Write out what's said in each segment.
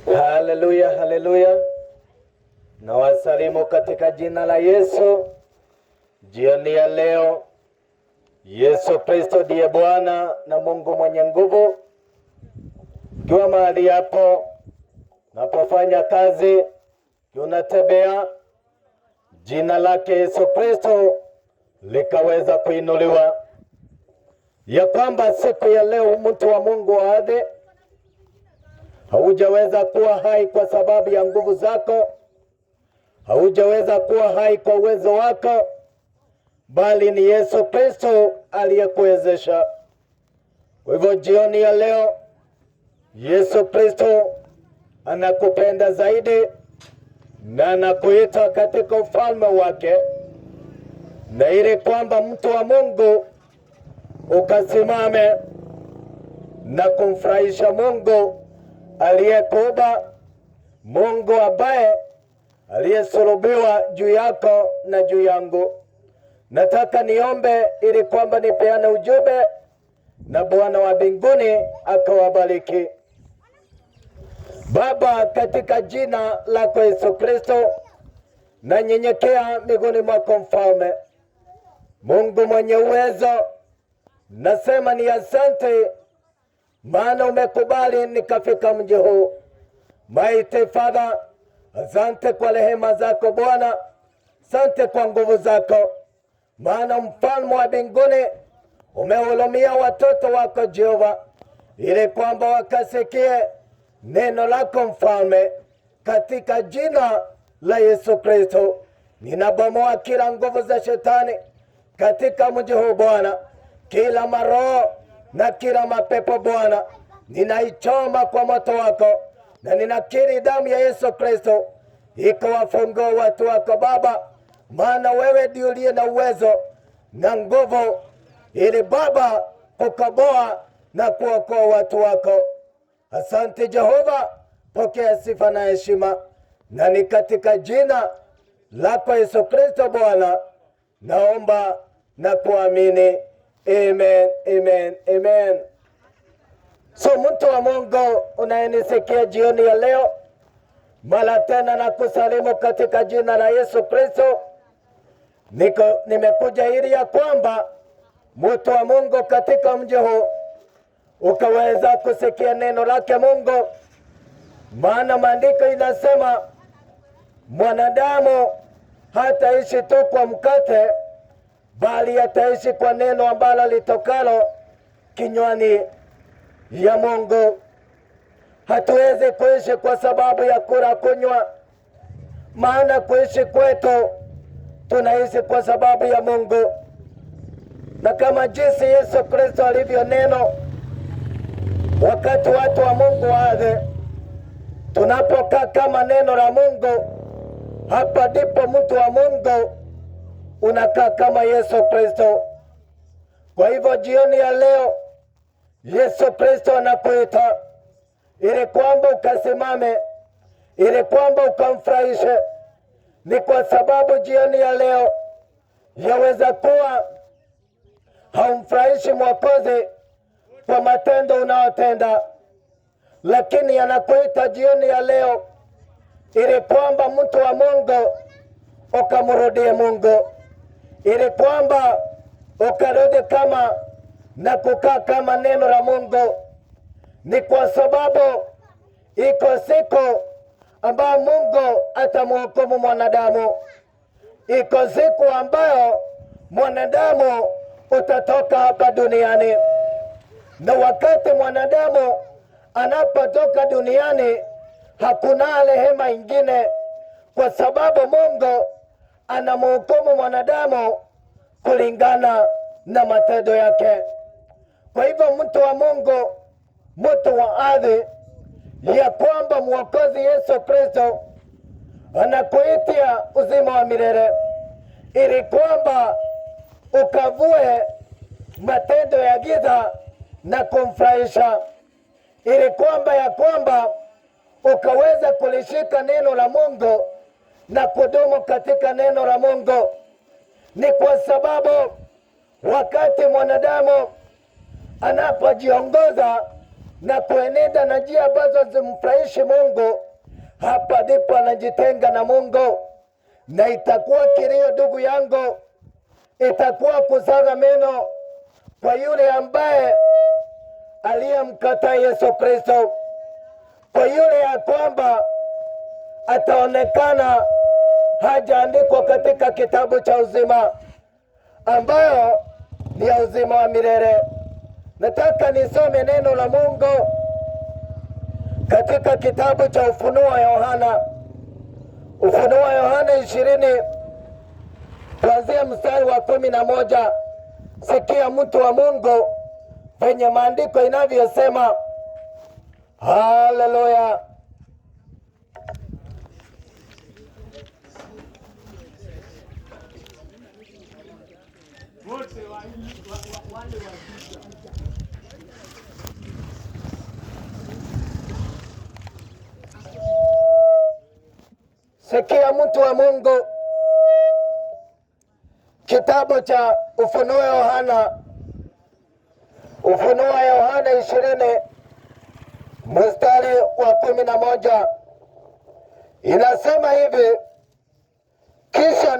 Haleluya, haleluya. Na wasalimu katika jina la Yesu. Jioni ya leo, Yesu Kristo ndiye Bwana na Mungu mwenye nguvu. Ukiwa mahali hapo, unapofanya kazi, unatembea, jina lake Yesu Kristo likaweza kuinuliwa. Ya kwamba siku ya leo mtu wa Mungu aadhe, haujaweza kuwa hai kwa sababu ya nguvu zako, haujaweza kuwa hai kwa uwezo wako, bali ni Yesu Kristo aliyekuwezesha. Kwa hivyo jioni ya leo, Yesu Kristo anakupenda zaidi na anakuita katika ufalme wake, na ili kwamba mtu wa Mungu ukasimame na kumfurahisha Mungu aliyekuumba, Mungu ambaye aliyesulubiwa juu yako na juu yangu. Nataka niombe ili kwamba nipeane ujumbe na Bwana wa mbinguni akawabariki. Baba, katika jina lako Yesu Kristo, na nyenyekea miguuni mwako Mfalme, Mungu mwenye uwezo, nasema ni asante, maana umekubali nikafika mji huu. Mighty Father, asante kwa rehema zako Bwana, asante kwa nguvu zako, maana Mfalme wa mbinguni umehurumia watoto wako Jehova, ili kwamba wakasikie neno lako Mfalme. Katika jina la Yesu Kristo, ninabomoa kila nguvu za shetani katika mji huu Bwana, kila maroho na kila mapepo Bwana, ninaichoma kwa moto wako, na ninakiri damu ya Yesu Kristo ikawafungua watu wako Baba, maana wewe ndiye uliye na uwezo na nguvu, ili Baba kukomboa na kuokoa watu wako. Asante Jehova, pokea sifa na heshima, na ni katika jina lako Yesu Kristo Bwana naomba na kuamini. Amen, amen, amen. So mtu wa Mungu unayenisikia jioni ya leo, mara tena na kusalimu katika jina la Yesu Kristo. Nimekuja ili ya kwamba mtu wa Mungu katika mji huu ukaweza kusikia neno lake Mungu, maana maandiko inasema mwanadamu hataishi tu kwa mkate, bali ataishi kwa neno ambalo litokalo kinywani ya Mungu. Hatuwezi kuishi kwa sababu ya kula kunywa, maana kuishi kwetu tunaishi kwa sababu ya Mungu. Na kama jinsi Yesu Kristo alivyo neno, wakati watu wa Mungu waadhe, tunapokaa kama neno la Mungu, hapa ndipo mtu wa Mungu unakaa kama Yesu Kristo. Kwa hivyo jioni ya leo, Yesu Kristo anakuita ili kwamba ukasimame, ili kwamba ukamfurahishe. Ni kwa sababu jioni ya leo yaweza kuwa haumfurahishi Mwokozi kwa matendo unaotenda, lakini anakuita jioni ya leo ili kwamba mtu wa Mungu ukamrudie Mungu, ili kwamba ukarudi kama na kukaa kama neno la Mungu. Ni kwa sababu iko siku ambayo Mungu atamhukumu mwanadamu. Iko siku ambayo mwanadamu utatoka hapa duniani, na wakati mwanadamu anapotoka duniani hakuna rehema ingine, kwa sababu Mungu anamhukumu mwanadamu kulingana na matendo yake. Kwa hivyo mtu wa Mungu, mtu wa ardhi, ya kwamba Mwokozi Yesu Kristo anakuitia uzima wa milele, ili kwamba ukavue matendo ya giza na kumfurahisha, ili kwamba ukaweza kulishika neno la Mungu na kudumu katika neno la Mungu. Ni kwa sababu wakati mwanadamu anapojiongoza na kuenenda na njia ambazo zimfurahishi Mungu, hapa ndipo anajitenga na Mungu, na itakuwa kilio, ndugu yangu, itakuwa kusaga meno kwa yule ambaye aliyemkataa Yesu Kristo, kwa yule ya kwamba ataonekana hajaandikwa katika kitabu cha uzima ambayo ni ya uzima wa milele. Nataka nisome neno la Mungu katika kitabu cha Ufunuo wa Yohana, Ufunuo wa Yohana 20 kuanzia mstari wa 11. Sikia mtu wa Mungu venye maandiko inavyosema. Haleluya! Sikia mtu wa Mungu, kitabu cha Ufunuo wa Yohana, Ufunuo wa Yohana 20 mstari wa 11, inasema hivi: kisha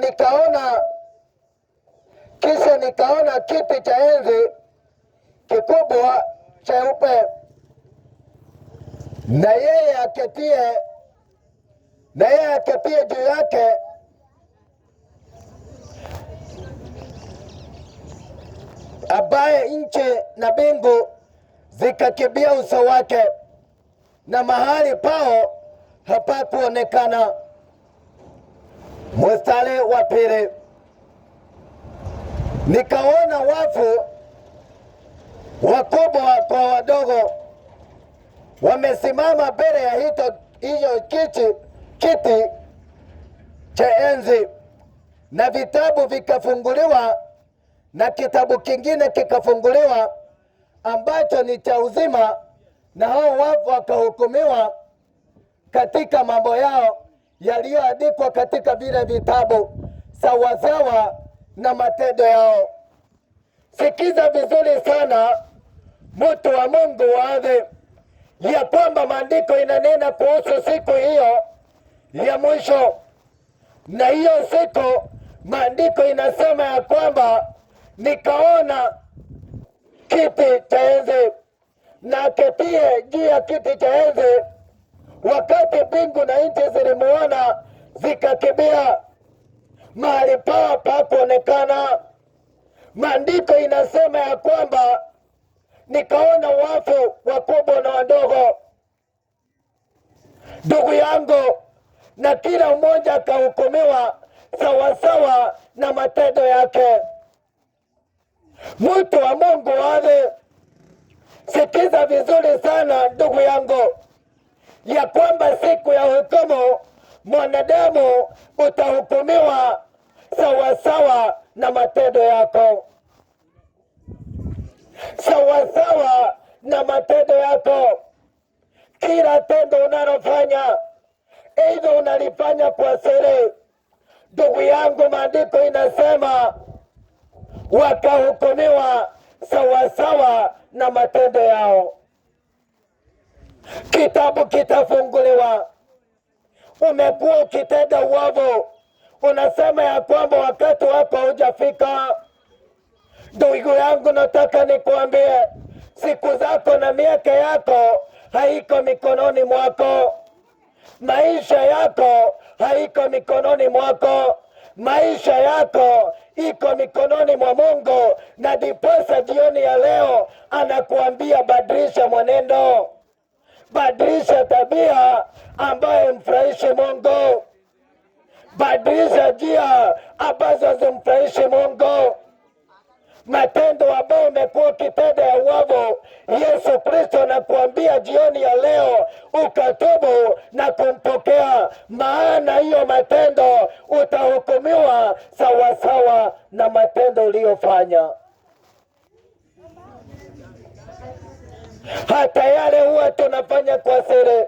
nikaona kiti cha enzi kikubwa cheupe, na yeye aketie juu yake, ambaye nchi na mbingu zikakimbia uso wake, na mahali pao hapakuonekana. Mstari wa 2, nikaona wafu wakubwa kwa wadogo wamesimama mbele ya hiyo kiti cha enzi, na vitabu vikafunguliwa, na kitabu kingine kikafunguliwa ambacho ni cha uzima, na hao wafu wakahukumiwa katika mambo yao yaliyoandikwa katika vile vitabu sawasawa na matendo yao. Sikiza vizuri sana, mtu wa Mungu waadhi, ya kwamba maandiko inanena kuhusu siku hiyo ya mwisho, na hiyo siku maandiko inasema ya kwamba nikaona kiti cha enzi na aketie juu ya kiti cha enzi, wakati mbingu na nchi zilimuona zikakimbia, mahali pao hapakuonekana. Maandiko inasema ya kwamba nikaona wafu wakubwa na wadogo, ndugu yangu, na kila mmoja akahukumiwa sawasawa na matendo yake. Mtu wa Mungu wale, sikiza vizuri sana ndugu yangu, ya kwamba siku ya hukumu mwanadamu utahukumiwa sawasawa na matendo yako, sawasawa na matendo yako. Kila tendo unalofanya, aidha unalifanya kwa siri, ndugu yangu, maandiko inasema wakahukumiwa sawasawa na matendo yao. Kitabu kitafunguliwa. Umekuwa ukitenda uovu, unasema ya kwamba wakati wako hujafika. Ndugu yangu, nataka nikuambie, siku zako na miaka yako haiko mikononi mwako. Maisha yako haiko mikononi mwako. Maisha yako iko mikononi mwa Mungu, na ndiposa jioni ya leo anakuambia badilisha mwenendo, badilisha tabia ambayo mfurahishi Mungu, badilisha njia ambazo zimfurahishi Mungu. Matendo ambayo umekuwa ukitenda ya uovu, Yesu Kristo anakuambia jioni ya leo ukatubu na kumpokea, maana hiyo matendo utahukumiwa sawasawa na matendo uliyofanya. Hata yale huwa tunafanya kwa siri,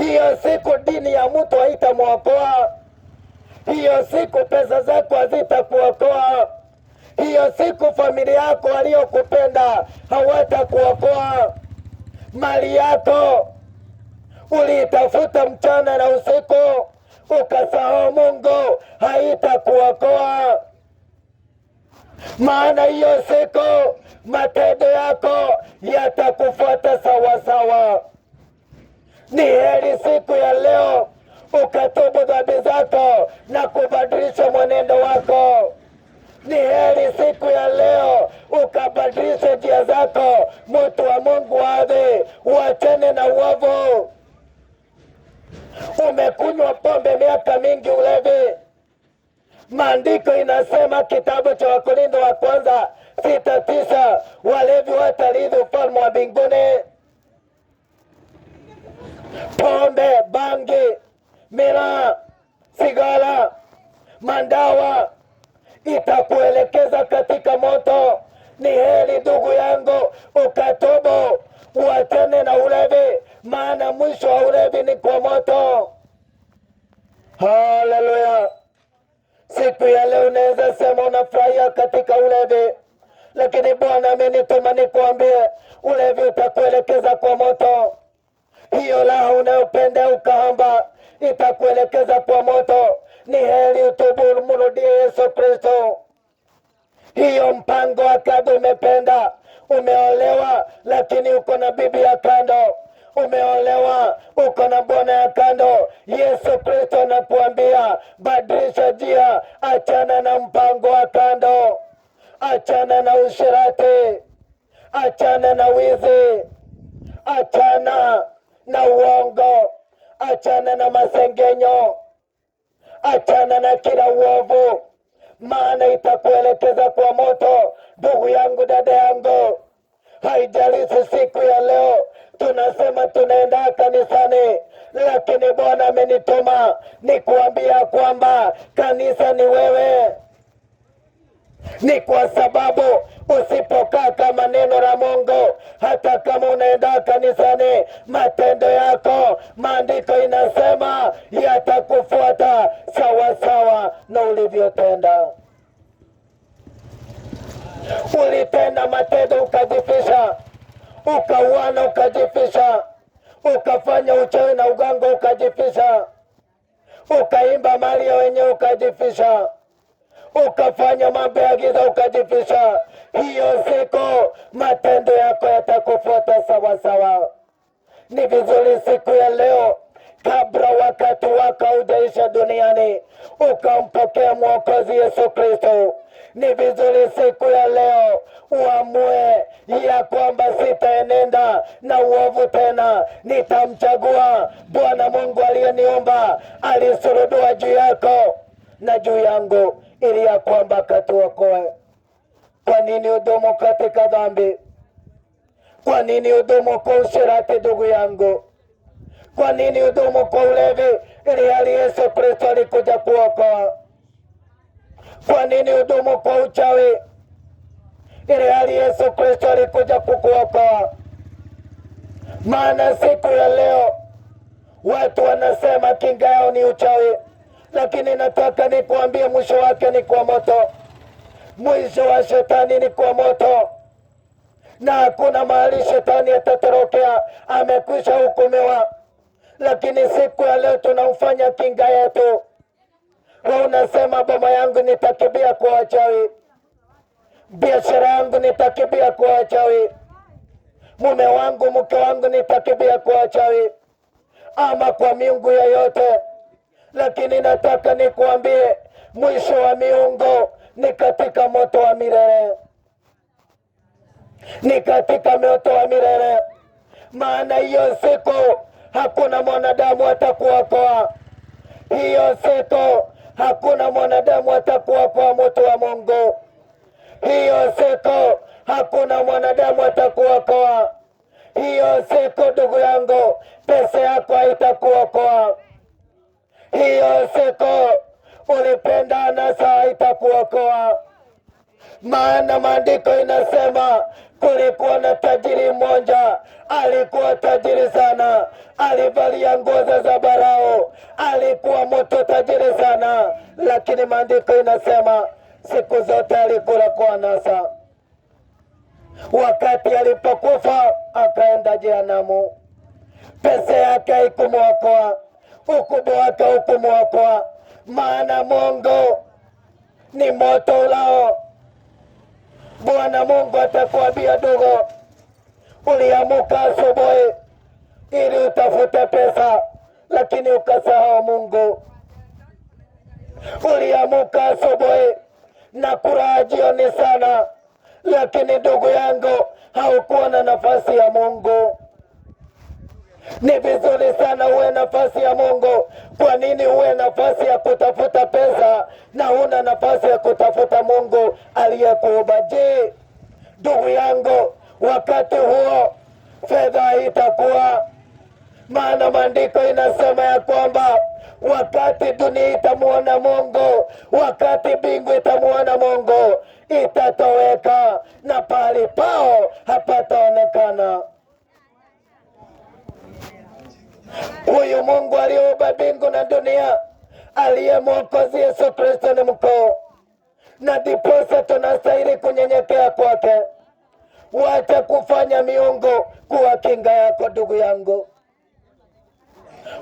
hiyo siku dini ya mtu haitamwokoa. Hiyo siku pesa zako hazitakuokoa. Hiyo siku familia yako waliokupenda hawatakuokoa. Mali yako uliitafuta mchana na usiku, ukasahau Mungu, haitakuokoa. Maana hiyo siku matendo yako yatakufuata sawasawa. Ni heri siku ya leo ukatubu dhambi zako na kubadilisha mwenendo wako. Ni heri siku ya leo ukabadilisha njia zako, mtu wa Mungu wawe uachane na uovu. Umekunywa pombe miaka mingi, ulevi. Maandiko inasema kitabu cha Wakorintho wa kwanza 6:9, walevi watarithi ufalme wa mbinguni. Pombe, bangi, miraa, sigara, mandawa itakuelekeza katika moto. Ni heri ndugu yangu ukatubu, uachane na ulevi, maana mwisho wa ulevi ni kwa moto. Haleluya! Siku ya leo unaweza sema unafurahia katika ulevi, lakini Bwana amenituma nikuambie, ulevi utakuelekeza kwa moto. Hiyo raha unayopenda ukahamba itakuelekeza kwa moto. Ni heri utubu, mrudie Yesu Kristo. Hiyo mpango wa kando umependa, umeolewa lakini uko na bibi ya kando, umeolewa uko na bwana ya kando. Yesu Kristo anakuambia badilisha njia, achana na mpango wa kando, achana na ushirati, achana na wizi, achana na uongo, achana na masengenyo, achana na kila uovu, maana itakuelekeza kwa moto. Ndugu yangu, dada yangu, haijalishi siku ya leo tunasema tunaenda kanisani, lakini Bwana amenituma nikuambia kwamba kanisa ni wewe. Ni kwa sababu usipokaa kama neno la Mungu, hata kama unaenda kanisani, matendo yako maandiko inasema yatakufuata sawasawa na ulivyotenda. Ulitenda matendo ukajifisha, ukauana ukajifisha, ukafanya uchawi na uganga ukajifisha, ukaimba mali ya wenyewe ukajifisha, ukafanya mambo ya giza ukajifisha. Hiyo siku matendo yako yatakufuata sawasawa. Ni vizuri siku ya leo, kabla wakati wako haujaisha duniani, ukampokea Mwokozi Yesu Kristo. Ni vizuri siku ya leo uamue ya kwamba sitaenenda na uovu tena, nitamchagua Bwana Mungu aliyeniumba, alisurudua juu yako na juu yangu ili ya kwamba katuokoe. Kwa nini udumu katika dhambi? Kwa nini udumu kwa ushirati, ndugu yangu? Kwa nini udumu kwa ulevi ili hali Yesu Kristo alikuja kuokoa? Kwa nini udumu kwa uchawi ili hali Yesu Kristo alikuja kukuokoa? Maana siku ya leo watu wanasema kinga yao ni uchawi, lakini nataka nikuambie mwisho wake ni kwa moto. Mwisho wa shetani ni kwa moto, na hakuna mahali shetani atatorokea, amekwisha hukumiwa. Lakini siku ya leo tunamfanya kinga yetu. Wewe unasema boma yangu nitakibia kwa wachawi, biashara yangu nitakibia kwa wachawi, mume wangu mke wangu nitakibia kwa wachawi ama kwa miungu yoyote. Lakini nataka nikuambie mwisho wa miungu ni katika moto wa milele, ni katika moto wa milele. Maana hiyo siku hakuna mwanadamu atakuokoa. Hiyo siku hakuna mwanadamu atakuokoa, mtu wa Mungu. Hiyo siku hakuna mwanadamu atakuokoa. Hiyo siku ndugu yangu, pesa yako haitakuokoa. Hiyo siku ulipenda anasa haitakuokoa. maana maandiko inasema kulikuwa na tajiri mmoja, alikuwa tajiri sana, alivalia nguo za zambarau, alikuwa mtu tajiri sana, lakini maandiko inasema siku zote alikula kwa anasa. Wakati alipokufa akaenda jehanamu. Pesa yake haikumwokoa, ukubwa wake haukumwokoa, maana Mungu ni moto ulao. Bwana Mungu atakwambia, ndugu, uliamuka asubuhi ili utafute pesa, lakini ukasahau Mungu. Uliamuka asubuhi na kula jioni sana, lakini ndugu yangu, haukuwa na nafasi ya Mungu. Ni vizuri sana uwe nafasi ya Mungu. Kwa nini uwe nafasi ya kutafuta pesa na huna nafasi ya kutafuta Mungu aliyekuumba? Je, ndugu yangu, wakati huo fedha itakuwa? Maana maandiko inasema ya kwamba wakati dunia itamuona Mungu, wakati mbingu itamuona Mungu, itatoweka na pahali pao hapataonekana. Huyu Mungu aliyeumba mbingu na dunia, aliye Mwokozi Yesu Kristo ni mkuu, na ndiposa tunastahili kunyenyekea kwake. Wacha kufanya miungu kuwa kinga yako, ndugu yangu.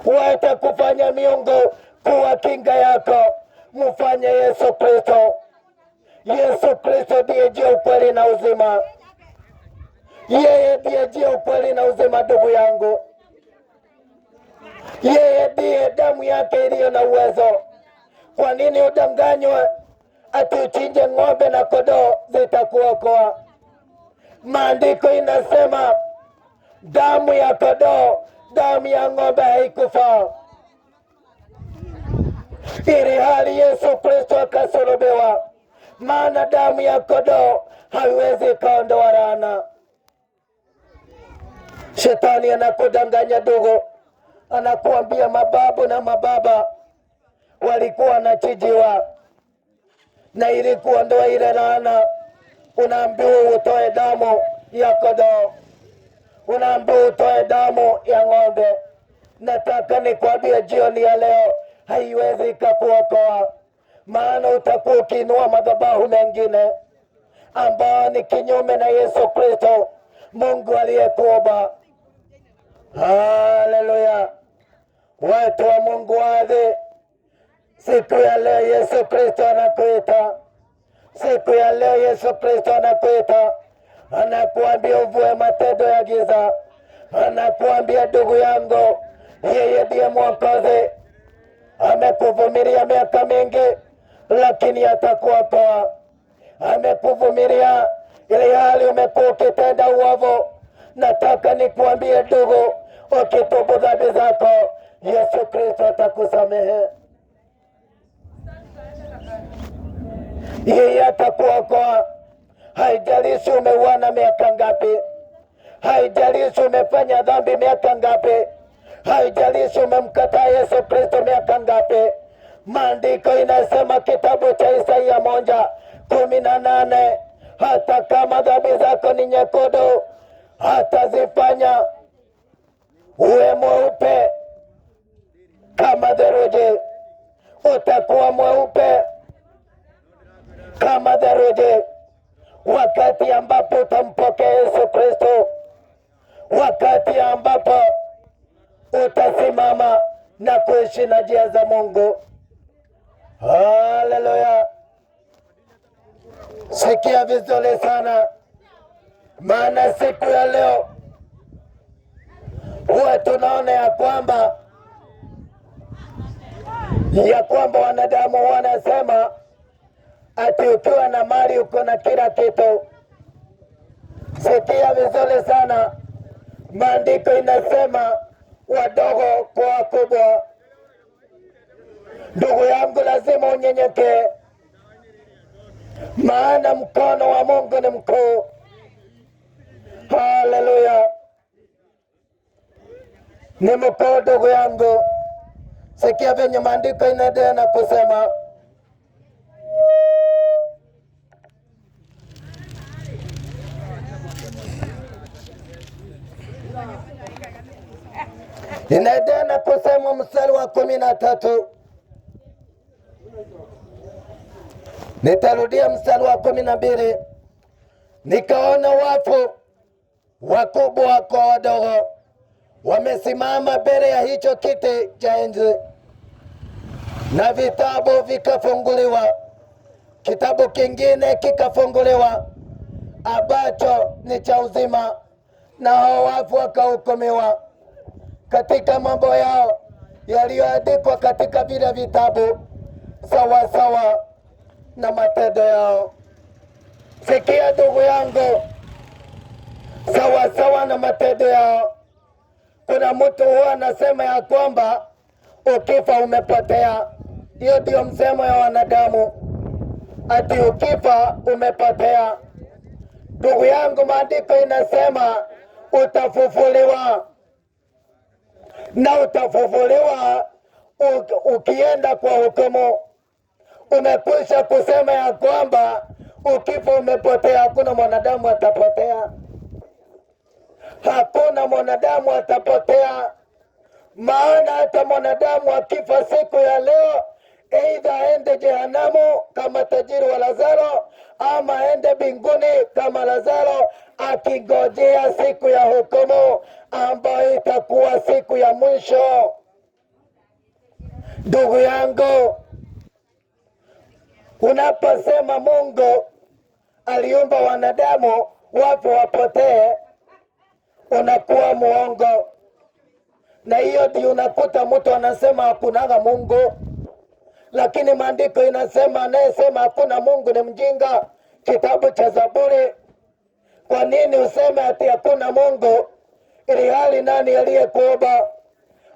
Wacha kufanya miungu kuwa kinga yako, mfanye Yesu Kristo. Yesu Kristo ndiye njia, ukweli na uzima. Yeye ndiye njia, ukweli na uzima, ndugu yangu. Yeye ndiye damu yake iliyo na uwezo. Kwa nini udanganywe ati uchinje ng'ombe na kondoo zitakuokoa? Maandiko inasema damu ya kondoo, damu ya ng'ombe haikufaa, ili hali Yesu Kristo akasulubiwa. Maana damu ya kondoo haiwezi kaondoa laana. Shetani anakudanganya ndugu, anakuambia mababu na mababa walikuwa wanachinjiwa, na ili kuondoa ile laana unaambiwa utoe damu ya kondoo, unaambiwa utoe damu ya ng'ombe. Nataka nikwambie jioni ya leo, haiwezi ikakuokoa, maana utakuwa ukiinua madhabahu mengine ambao ni kinyume na Yesu Kristo, Mungu aliyekuumba. Haleluya! Watu wa Mungu wadhi, siku ya leo Yesu Kristo anakuita. Siku ya leo Yesu Kristo anakuita, anakuambia uvue matendo ya giza. Anakuambia ndugu yangu, yeye ndiye Mwokozi. Amekuvumilia miaka mingi, lakini atakuokoa. Amekuvumilia ili hali umekuwa ukitenda uovu. Nataka nikuambie ndugu, ukitubu dhambi zako, Yesu Kristo atakusamehe. Yeye atakuokoa. Haijalishi umeuana miaka ngapi, haijalishi umefanya dhambi miaka ngapi, haijalishi umemkataa Yesu Kristo miaka ngapi. Maandiko inasema kitabu cha Isaia 1:18, hata kama dhambi zako ni nyekundu, hatazifanya uwe mweupe kama theluji. Utakuwa mweupe kama theluji wakati ambapo utampokea Yesu Kristo, wakati ambapo utasimama na kuishi na njia za Mungu. Haleluya! Sikia vizuri sana, maana siku ya leo huwa tunaona ya kwamba wanadamu wanasema ati ukiwa na mali uko na kila kitu. Sikia vizuri sana, maandiko inasema wadogo kwa wakubwa. Ndugu yangu, lazima unyenyekee, maana mkono wa Mungu ni mkuu. Haleluya, ni mkuu ndugu yangu. Sikia venye maandiko inaendelea na kusema, Inaendelea kusema mstari wa 13. Nitarudia mstari wa 12. Nikaona wafu wakubwa kwa wadogo wamesimama mbele ya hicho kiti cha enzi, na vitabu vikafunguliwa. Kitabu kingine kikafunguliwa ambacho ni cha uzima, na hao wafu wakahukumiwa katika mambo yao yaliyoandikwa katika vile vitabu sawa sawa na matendo yao. Sikia ndugu yangu, sawa sawa na matendo yao. Kuna mtu huwa anasema ya kwamba ukifa umepotea. Hiyo ndio msemo ya wanadamu, ati ukifa umepotea. Ndugu yangu, maandiko inasema utafufuliwa, na utafufuliwa ukienda kwa hukumu. Umekwisha kusema ya kwamba ukifa umepotea. Hakuna mwanadamu atapotea, hakuna mwanadamu atapotea. Maana hata mwanadamu akifa siku ya leo, aidha aende jehanamu kama tajiri wa Lazaro, ama aende mbinguni kama Lazaro, akingojea siku ya hukumu ambayo itakuwa siku ya mwisho. Ndugu yangu, unaposema Mungu aliumba wanadamu wapo wapotee, unakuwa muongo. Na hiyo ndio unakuta mtu anasema hakunaga Mungu, lakini maandiko inasema anayesema hakuna Mungu ni mjinga. Kitabu cha Zaburi. Kwa nini useme ati hakuna Mungu ili hali nani aliyekuumba?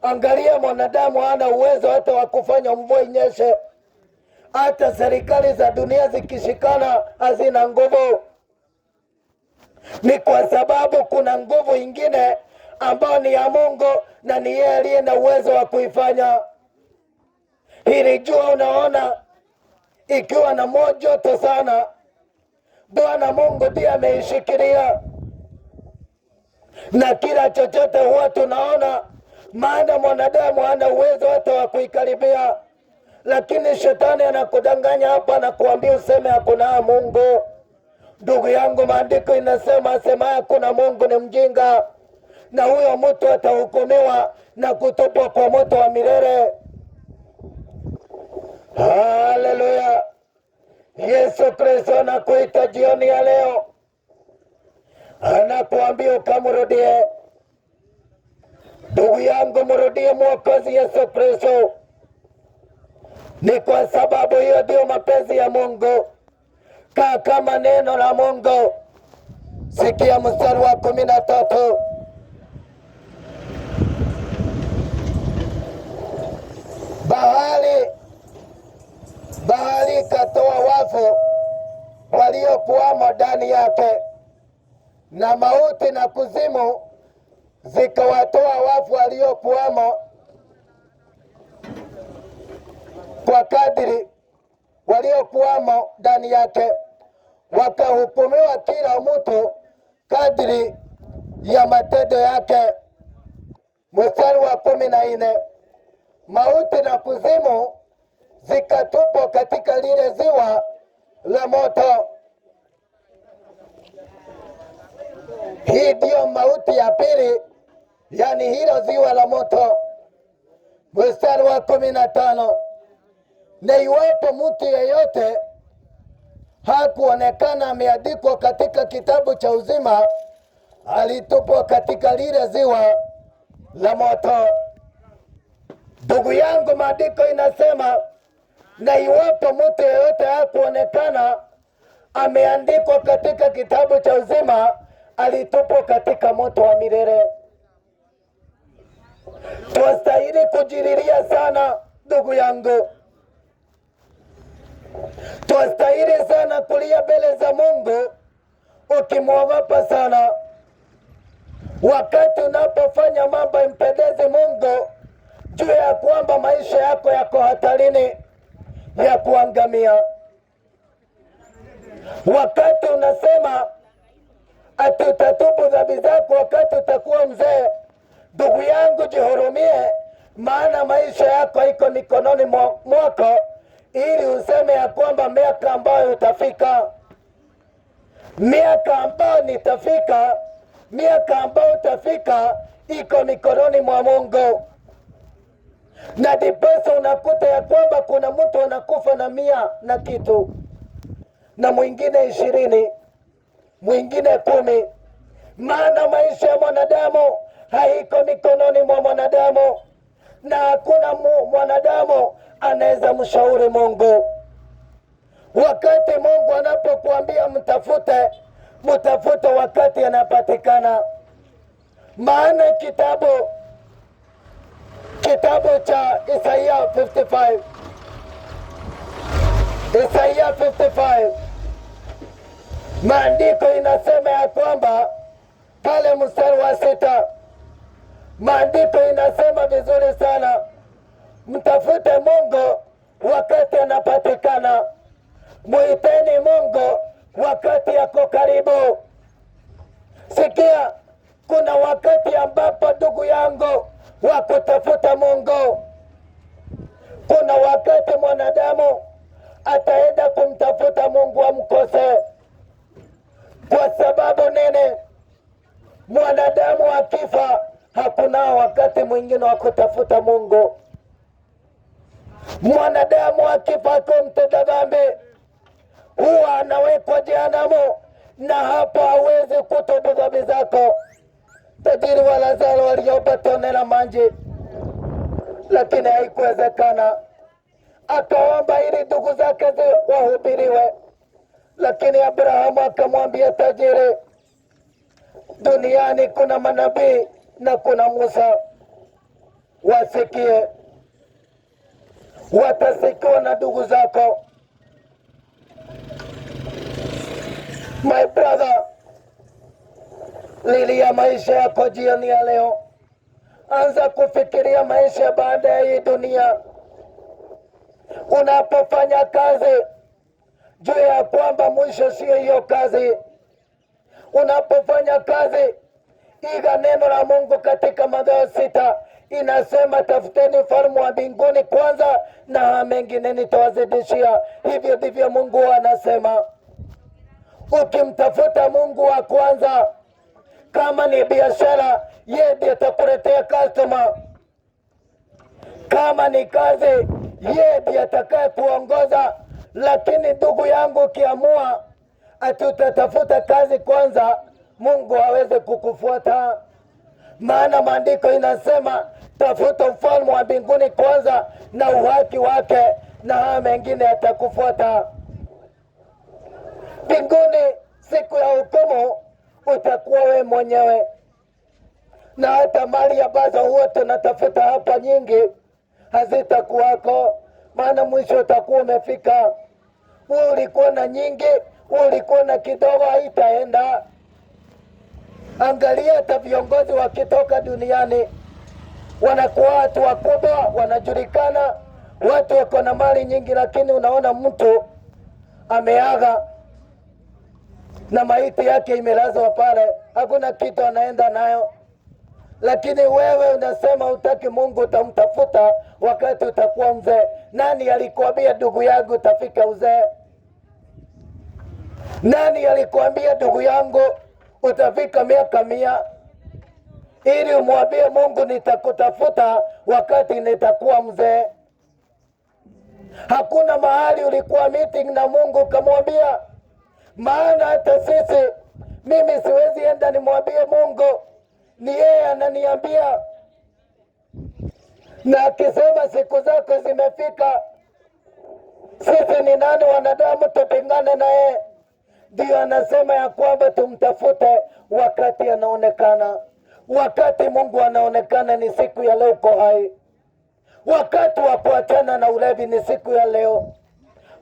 Angalia, mwanadamu hana uwezo hata wa kufanya mvua inyeshe. Hata serikali za dunia zikishikana hazina nguvu. Ni kwa sababu kuna nguvu ingine ambayo ni ya Mungu, na ni yeye aliye na uwezo wa kuifanya. Hili jua unaona ikiwa na moto sana, Bwana Mungu ndiye ameishikilia, na kila chochote huwa tunaona, maana mwanadamu hana uwezo hata wa kuikaribia. Lakini shetani anakudanganya hapa na kuambia useme hakuna Mungu. Ndugu yangu, maandiko inasema asemaye hakuna Mungu ni mjinga, na huyo mtu atahukumiwa na kutupwa kwa moto wa milele. Haleluya! Yesu Kristo anakuita jioni ya leo, anakuambia ukamrudie. Ndugu yangu, mrudie Mwokozi Yesu Kristo. Ni kwa sababu hiyo ndio mapenzi ya Mungu. Kaa kama neno la Mungu. Sikia mstari wa 13. Bahari ikatoa wafu waliokuwamo ndani yake, na mauti na kuzimu zikawatoa wafu waliokuwamo kwa kadiri waliokuwamo ndani yake, wakahukumiwa kila mtu kadiri ya matendo yake. Mstari wa 14. Mauti na kuzimu zikatupwa katika lile ziwa la moto. Hii ndiyo mauti ya pili, yani hilo ziwa la moto. Mstari wa 15. Na iwapo mtu yeyote hakuonekana ameandikwa katika kitabu cha uzima, alitupwa katika lile ziwa la moto. Ndugu yangu, maandiko inasema na iwapo mtu yeyote hakuonekana ameandikwa katika kitabu cha uzima, alitupwa katika moto wa milele. Twastahili kujililia sana ndugu yangu, twastahili sana kulia mbele za Mungu ukimwogopa sana. Wakati unapofanya mambo impendeze Mungu, jua ya kwamba maisha yako yako hatarini ya kuangamia. Wakati unasema ati utatubu dhambi zako wakati utakuwa mzee. Ndugu yangu, jihurumie, maana maisha yako iko mikononi mwako, ili useme ya kwamba miaka ambayo utafika, miaka ambayo nitafika, miaka ambayo utafika iko mikononi mwa Mungu. Na ndiposa unakuta ya kwamba kuna mtu anakufa na 100 na kitu, na mwingine 20, mwingine 10. Maana maisha ya mwanadamu haiko mikononi mwa mwanadamu, na hakuna mwanadamu anaweza mshauri Mungu. Wakati Mungu anapokuambia mtafute, mtafute wakati anapatikana. Maana kitabu cha Isaiah 55, Isaiah 55, maandiko inasema ya kwamba pale mstari wa 6, maandiko inasema vizuri sana, mtafute Mungu wakati anapatikana, muiteni Mungu wakati yako karibu. Sikia, kuna wakati ambapo ndugu yangu wa kutafuta Mungu. Kuna wakati mwanadamu ataenda kumtafuta Mungu amkose. Kwa sababu nini? Mwanadamu akifa hakuna wakati mwingine wa kutafuta Mungu. Mwanadamu akifa kumtenda dhambi, huwa anawekwa jehanamu, na hapo hawezi kutubu dhambi zako. Tajiri wa Lazaro waliomba tone la maji, lakini haikuwezekana. Akaomba ili ndugu zake wahubiriwe, lakini Abrahamu akamwambia tajiri, duniani kuna manabii na kuna Musa, wasikie, watasikiwa na ndugu zako. My brother, lilia maisha yako jioni ya leo. Anza kufikiria maisha baada ya hii dunia. Unapofanya kazi, jua ya kwamba mwisho sio hiyo kazi. Unapofanya kazi, iga neno la Mungu katika Mathayo 6, inasema tafuteni ufalme wa mbinguni kwanza, na mengine nitawazidishia. Hivyo ndivyo Mungu anasema. Ukimtafuta Mungu wa kwanza, kama ni biashara, yeye ndiye atakuletea customer. Kama ni kazi, yeye ndiye atakaye kuongoza. Lakini ndugu yangu, ukiamua ati utatafuta kazi kwanza, Mungu hawezi kukufuata. Maana maandiko inasema tafuta ufalme wa mbinguni kwanza na uhaki wake, na haya mengine yatakufuata. Mbinguni siku ya hukumu utakuwa we mwenyewe, na hata mali ambazo huwa tunatafuta hapa nyingi hazitakuwako, maana mwisho utakuwa umefika. Wewe ulikuwa na nyingi, wewe ulikuwa na kidogo, haitaenda. Angalia hata viongozi wakitoka duniani, wanakuwa watu wakubwa, wanajulikana, watu wako na mali nyingi, lakini unaona mtu ameaga na maiti yake imelazwa pale, hakuna kitu anaenda nayo. Lakini wewe unasema utaki Mungu, utamtafuta wakati utakuwa mzee. Nani alikuambia ndugu yangu utafika uzee? Nani alikuambia ndugu yangu utafika miaka 100? Ili umwambie Mungu nitakutafuta wakati nitakuwa mzee. Hakuna mahali ulikuwa meeting na Mungu ukamwambia. Maana hata sisi, mimi siwezi enda nimwambie Mungu, ni yeye ananiambia. Na akisema siku zako zimefika, sisi ni nani wanadamu tupingane na yeye? Ndio anasema ya kwamba tumtafute wakati anaonekana. Wakati Mungu anaonekana ni siku ya leo, uko hai. Wakati wa kuachana na ulevi ni siku ya leo.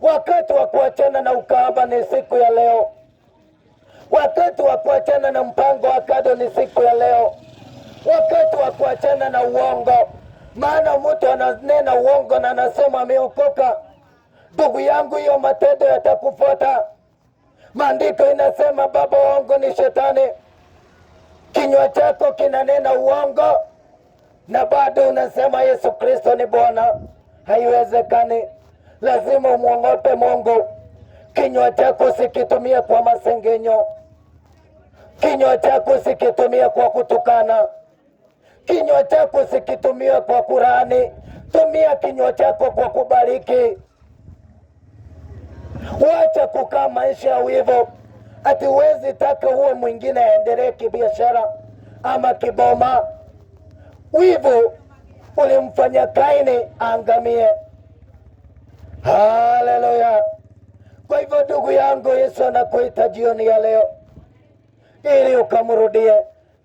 Wakati wa kuachana na ukahaba ni siku ya leo. Wakati wa kuachana na mpango wa kado ni siku ya leo. Wakati wa kuachana na uongo, maana mtu ananena uongo na anasema ameokoka. Ndugu yangu, hiyo matendo yatakufuata. Maandiko inasema baba wangu ni Shetani. Kinywa chako kinanena uongo na bado unasema Yesu Kristo ni Bwana. Haiwezekani. Lazima umuogope Mungu. Kinywa chako sikitumie kwa masengenyo. Kinywa chako sikitumie kwa kutukana. Kinywa chako sikitumie kwa kurani. Tumia kinywa chako kwa kubariki. Wacha kukaa maisha ya wivu. Ati huwezi taka uwe mwingine aendelee kibiashara ama kiboma. Wivu ulimfanya Kaini aangamie. Haleluya. Kwa hivyo ndugu yangu, Yesu anakuita jioni ya leo ili ukamrudie.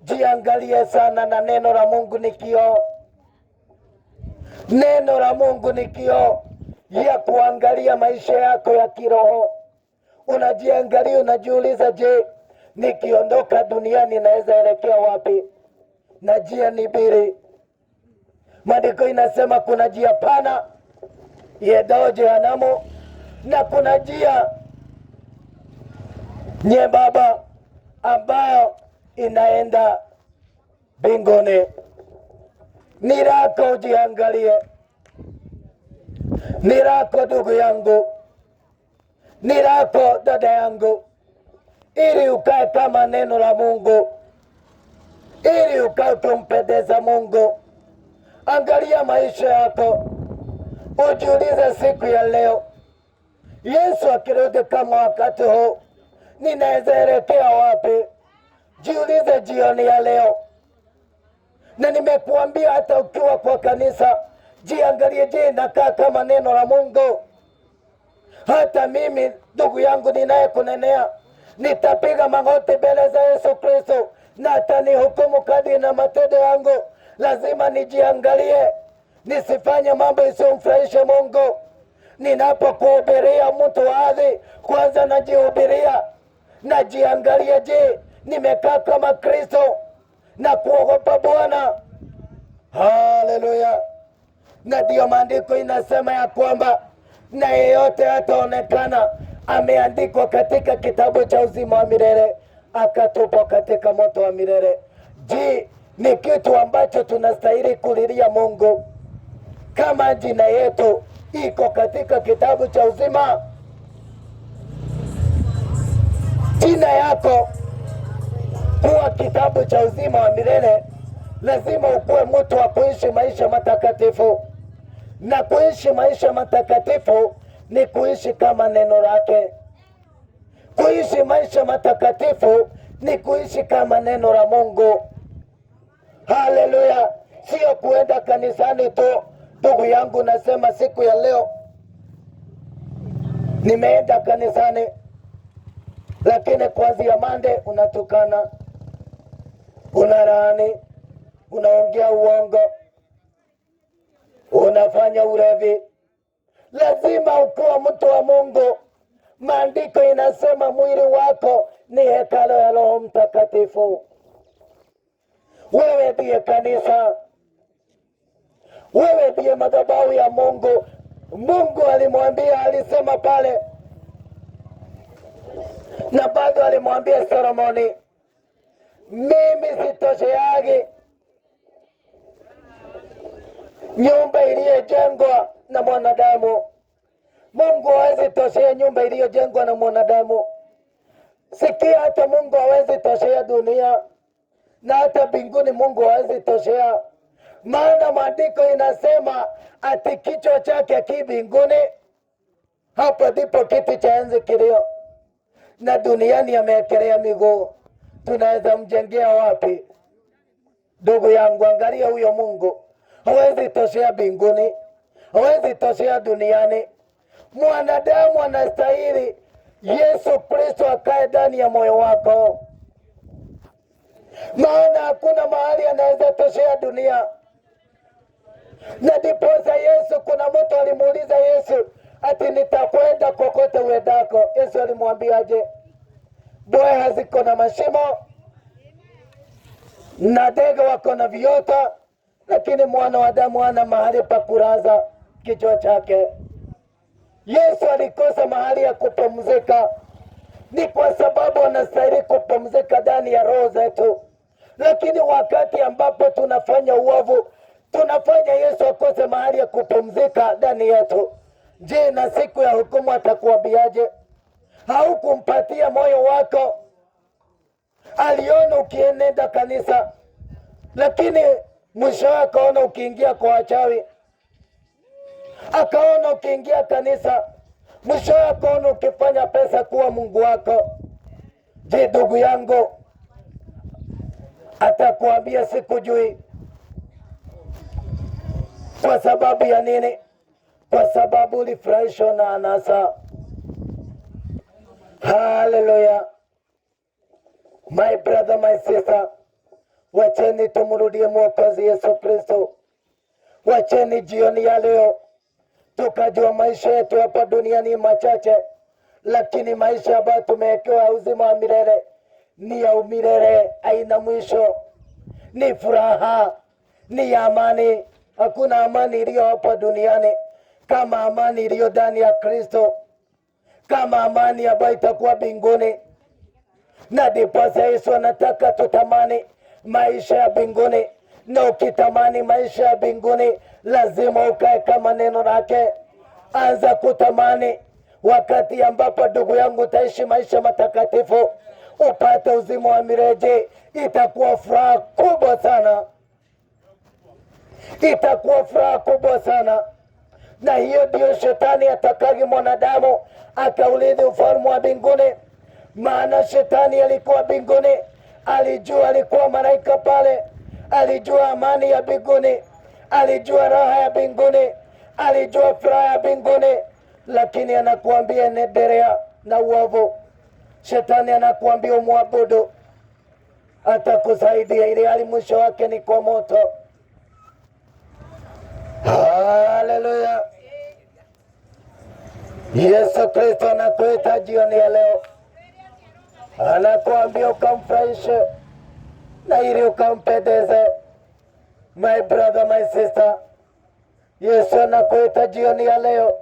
Jiangalie sana, na neno la Mungu ni kioo. Neno la Mungu ni kioo ya kuangalia maisha yako ya kiroho. Unajiangalia, unajiuliza, je, nikiondoka duniani naweza elekea wapi? Na njia ni mbili. Maandiko inasema kuna njia pana iendayo jehanamu na kuna njia nyembamba ambayo inaenda mbinguni. Ni lako ujiangalie. Ni lako ndugu yangu. Ni lako dada yangu, ili ukae kama neno la Mungu, ili ukae kumpendeza Mungu. Angalia maisha yako, ujiulize siku ya leo, Yesu akirudi kama wakati huu, ninaweza elekea wapi? Jiulize jioni ya leo. Na nimekuambia hata ukiwa kwa kanisa, jiangalie, je, nakaa kama neno la Mungu? Hata mimi ndugu yangu ninaye kunenea, nitapiga magoti mbele za Yesu Kristo na atanihukumu kadri na matendo yangu. Lazima nijiangalie, nisifanye mambo isiyomfurahisha Mungu. Ninapokuhubiria mtu hadhi, kwanza najihubiria, najiangalia, je, nimekaa kama Kristo na kuogopa Bwana? Haleluya. Na ndio maandiko inasema ya kwamba na yeyote ataonekana ameandikwa katika kitabu cha uzima wa milele akatupwa katika moto wa milele. Je, ni kitu ambacho tunastahili kulilia Mungu kama jina yetu iko katika kitabu cha uzima? Jina yako kuwa kitabu cha uzima wa milele, lazima ukuwe mtu wa kuishi maisha matakatifu. Na kuishi maisha matakatifu ni kuishi kama neno lake. Kuishi maisha matakatifu ni kuishi kama neno la Mungu. Haleluya. Sio kuenda kanisani tu. Ndugu yangu, nasema siku ya leo nimeenda kanisani, lakini kuanzia Monday unatukana, unalaani, unaongea uongo, unafanya ulevi. Lazima ukuwa mtu wa Mungu. Maandiko inasema mwili wako ni hekalo ya Roho Mtakatifu. Wewe ndiye kanisa. Wewe ndiye madhabahu ya Mungu. Mungu alimwambia, alisema pale, na bado alimwambia Solomoni, mimi sitosheagi nyumba iliyojengwa na mwanadamu. Mungu hawezi toshea nyumba iliyojengwa na mwanadamu. Sikia, hata Mungu hawezi toshea dunia, na hata mbinguni Mungu hawezi toshea. Maana maandiko inasema ati kichwa chake ki mbinguni, hapo ndipo kiti cha enzi kilio, na duniani amewekelea miguu. Tunaweza mjengea wapi? Ndugu yangu, angalia huyo Mungu. Hawezi toshea mbinguni, hawezi toshea duniani. Mwanadamu anastahili Yesu Kristo akae ndani ya moyo wako, maana hakuna mahali anaweza toshea dunia. Na ndiposa Yesu, kuna mtu alimuuliza Yesu ati nitakwenda kokote uendako. Yesu alimwambiaje? Mbweha ziko na mashimo na ndege wako na viota, lakini mwana wa Adamu hana mahali pa kulaza kichwa chake. Yesu alikosa mahali ya kupumzika. ni kwa sababu wanastahili kupumzika ndani ya roho zetu. Lakini wakati ambapo tunafanya uovu, tunafanya Yesu akose mahali ya kupumzika ndani yetu. Je, na siku ya hukumu atakuambiaje? Haukumpatia moyo wako. Aliona ukienenda kanisa, lakini mwisho akaona ukiingia kwa wachawi. Akaona ukiingia kanisa, mwisho akaona ukifanya pesa kuwa mungu wako. Je, ndugu yangu, atakuambia sikujui. Kwa sababu ya nini? Kwa sababu ulifurahishwa na anasa. Hallelujah. My brother, my sister, wacheni tumrudie Mwokozi Yesu Kristo. Wacheni jioni ya leo tukajua maisha yetu hapa duniani machache, lakini maisha ambayo tumewekewa uzima wa milele ni ya umilele, haina mwisho. Ni furaha, ni amani. Hakuna amani iliyo hapa duniani kama amani iliyo ndani ya Kristo, kama amani ambayo itakuwa mbinguni. Na ndiposa Yesu anataka tutamani maisha ya mbinguni. Na ukitamani maisha ya mbinguni, lazima ukae kama neno lake. Anza kutamani wakati ambapo ndugu yangu utaishi maisha matakatifu, upate uzima wa milele. Itakuwa furaha kubwa sana, itakuwa furaha kubwa sana. Na hiyo ndio shetani atakagi mwanadamu akaulithi ufalme wa mbinguni. Maana shetani alikuwa mbinguni, alijua, alikuwa malaika pale, alijua amani ya mbinguni, alijua raha ya mbinguni, alijua furaha ya mbinguni. Lakini anakuambia endelea na uovu. Shetani anakuambia umwabudu, atakusaidia, ili hali mwisho wake ni kwa moto. Haleluya. Yesu Kristo anakuita jioni ya leo, anakuambia ukamfurahishe na ili ukampendeze. My brother, my sister, Yesu anakuita jioni ya leo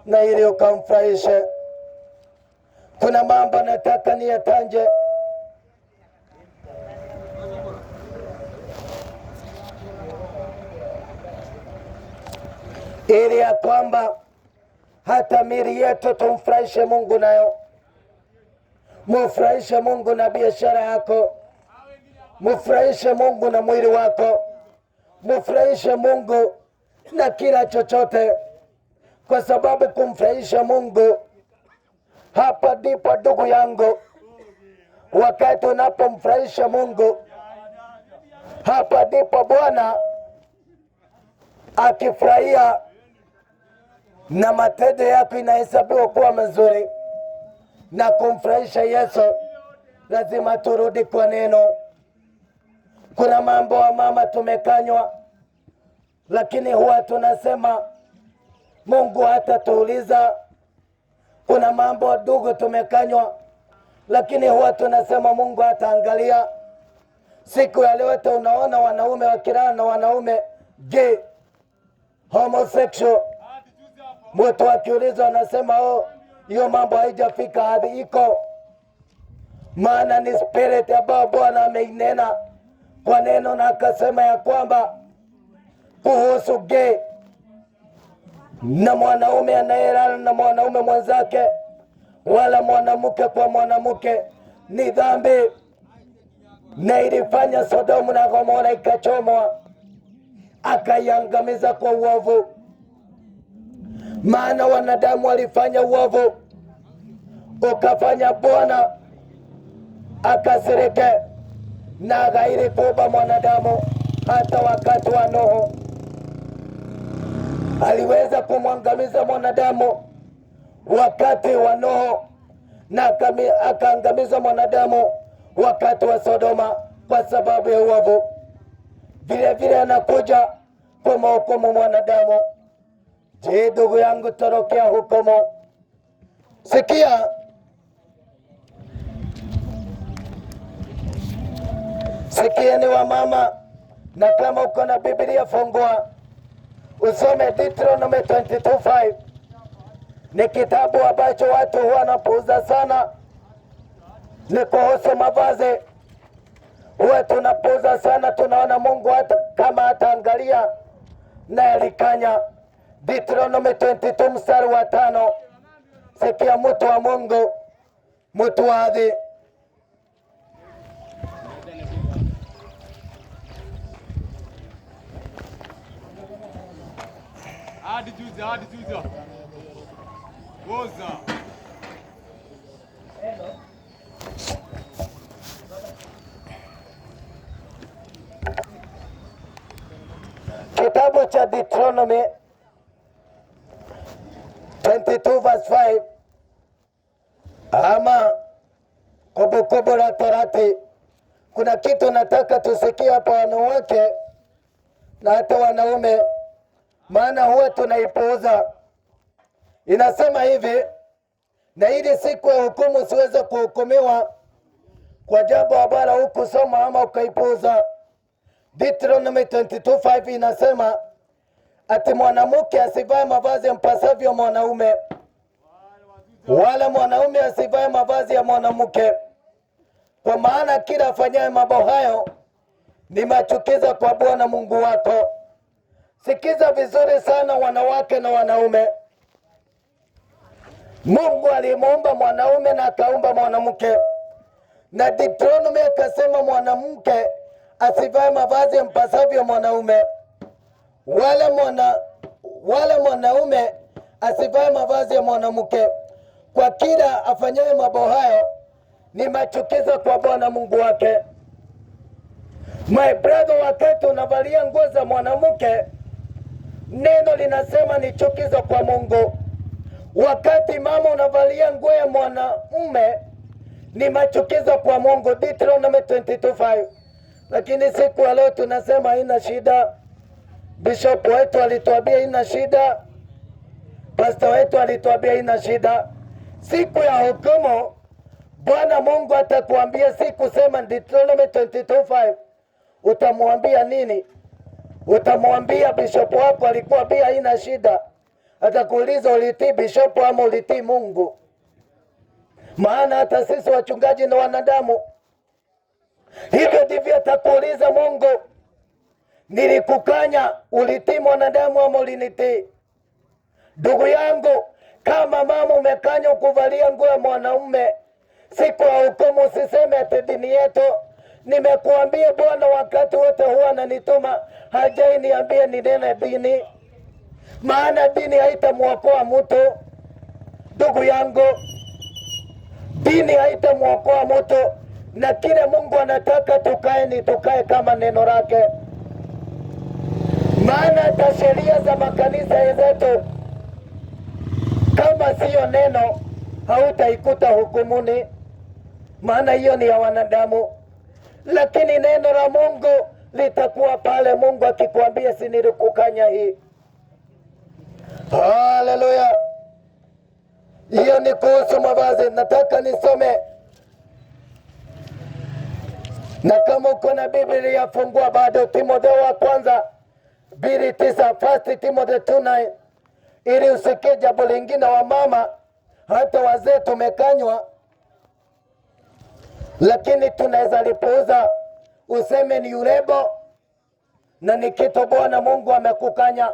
na ili ukamfurahishe. Kuna mambo nataka niyatanje. Ili ya kwamba hata mili yetu tumfurahishe Mungu nayo. Mufurahishe Mungu na biashara yako, mufurahishe Mungu na mwili wako, mufurahishe Mungu na kila chochote, kwa sababu kumfurahisha Mungu, hapa ndipo ndugu yangu, wakati unapomfurahisha Mungu, hapa ndipo Bwana akifurahia na matendo yako inahesabiwa kuwa mazuri. Na kumfurahisha Yesu lazima turudi kwa neno. Kuna mambo wa mama tumekanywa, lakini huwa tunasema Mungu hatatuuliza. Kuna mambo ndugu tumekanywa, lakini huwa tunasema Mungu hataangalia. Siku ya leo unaona wanaume wakilala na wanaume gay, homosexual, mtu akiulizwa anasema hiyo mambo haijafika hadi iko. Maana ni spirit ambayo Bwana ameinena kwa neno, na akasema ya kwamba kuhusu gay na mwanaume anayelala na mwanaume mwenzake, wala mwanamke kwa mwanamke, ni dhambi. Na ilifanya Sodomu na Gomora ikachomwa, akaiangamiza kwa uovu. Maana wanadamu walifanya uovu, ukafanya Bwana akasirike na ghairi kuumba mwanadamu. Hata wakati wa Nuhu aliweza kumwangamiza mwanadamu wakati wa Nuhu, na akaangamiza mwanadamu wakati wa Sodoma kwa sababu ya uovu. Vile vile anakuja kumhukumu mwanadamu. Je, ndugu yangu, torokea hukumu. Sikia, sikieni wa mama, na kama uko na Biblia fungua usome Deuteronomy 22:5. ni kitabu ambacho watu wanapuuza sana, ni kuhusu mavazi. Huwa tunapuuza sana, tunaona Mungu hata kama ataangalia na alikanya. Deuteronomy 22 mstari wa 5. Sikia mtu wa Mungu, mtu wa adhi. Hadi juzi. Goza. Kitabu cha Deuteronomy 22 verse 5, ama Kumbukumbu la Torati. Kuna kitu nataka tusikie hapa, wanawake na hata wanaume, maana huwa tunaipuuza. Inasema hivi, na ili siku ya hukumu siweze kuhukumiwa kwa jambo ambalo hukusoma ama ukaipuuza. Deuteronomy 22:5 inasema ati mwanamke asivae mavazi yampasavyo mwanaume, wala mwanaume asivae mavazi ya mwanamke, kwa maana kila afanyaye mambo hayo ni machukizo kwa Bwana Mungu wako. Sikiza vizuri sana, wanawake na wanaume. Mungu alimuumba mwanaume na akaumba mwanamke, na Deuteronomy akasema mwanamke asivae mavazi yampasavyo mwanaume, wala mwanaume asivae mavazi ya mwanamke, kwa kila afanyaye mambo hayo ni machukizo kwa Bwana Mungu wake. My brother, wakati unavalia nguo za mwanamke, neno linasema ni chukizo kwa Mungu. Wakati mama unavalia nguo ya mwanaume, ni machukizo kwa Mungu. Deuteronomy 22:5. Lakini siku ya leo tunasema haina shida. Bishop wetu alituambia haina shida, pastor wetu alituambia haina shida. Siku ya hukumu Bwana Mungu atakuambia, siku sema Deuteronomy 22:5. Utamwambia nini? Utamwambia bishop wako alikuambia haina shida. Atakuuliza ulitii bishop ama ulitii Mungu? Maana hata sisi wachungaji na wanadamu, hivyo ndivyo atakuuliza Mungu. Nilikukanya, ulitii mwanadamu ama ulinitii? Ndugu yangu, kama mama umekanya kuvalia nguo ya mwanaume, siku ya hukumu usiseme ati dini yetu. Nimekuambia Bwana wakati wote huwa ananituma, hajai niambie ninene dini, maana dini haitamwokoa mtu. Ndugu yangu, dini haitamwokoa mtu, na kile Mungu anataka tukae ni tukae kama neno lake. Maana hata sheria za makanisa zetu, kama siyo neno, hautaikuta hukumuni, maana hiyo ni ya wanadamu. Lakini neno la Mungu litakuwa pale, Mungu akikwambia si nilikukanya hii. Haleluya! Hiyo ni kuhusu mavazi. Nataka nisome, na kama uko na Biblia fungua bado, Timotheo wa kwanza 2:9, 1 Timothy 2:9, ili usikie jambo lingine. Wa mama hata wazee tumekanywa, lakini tunaweza lipuuza, useme ni urembo na ni kitu Bwana Mungu amekukanya.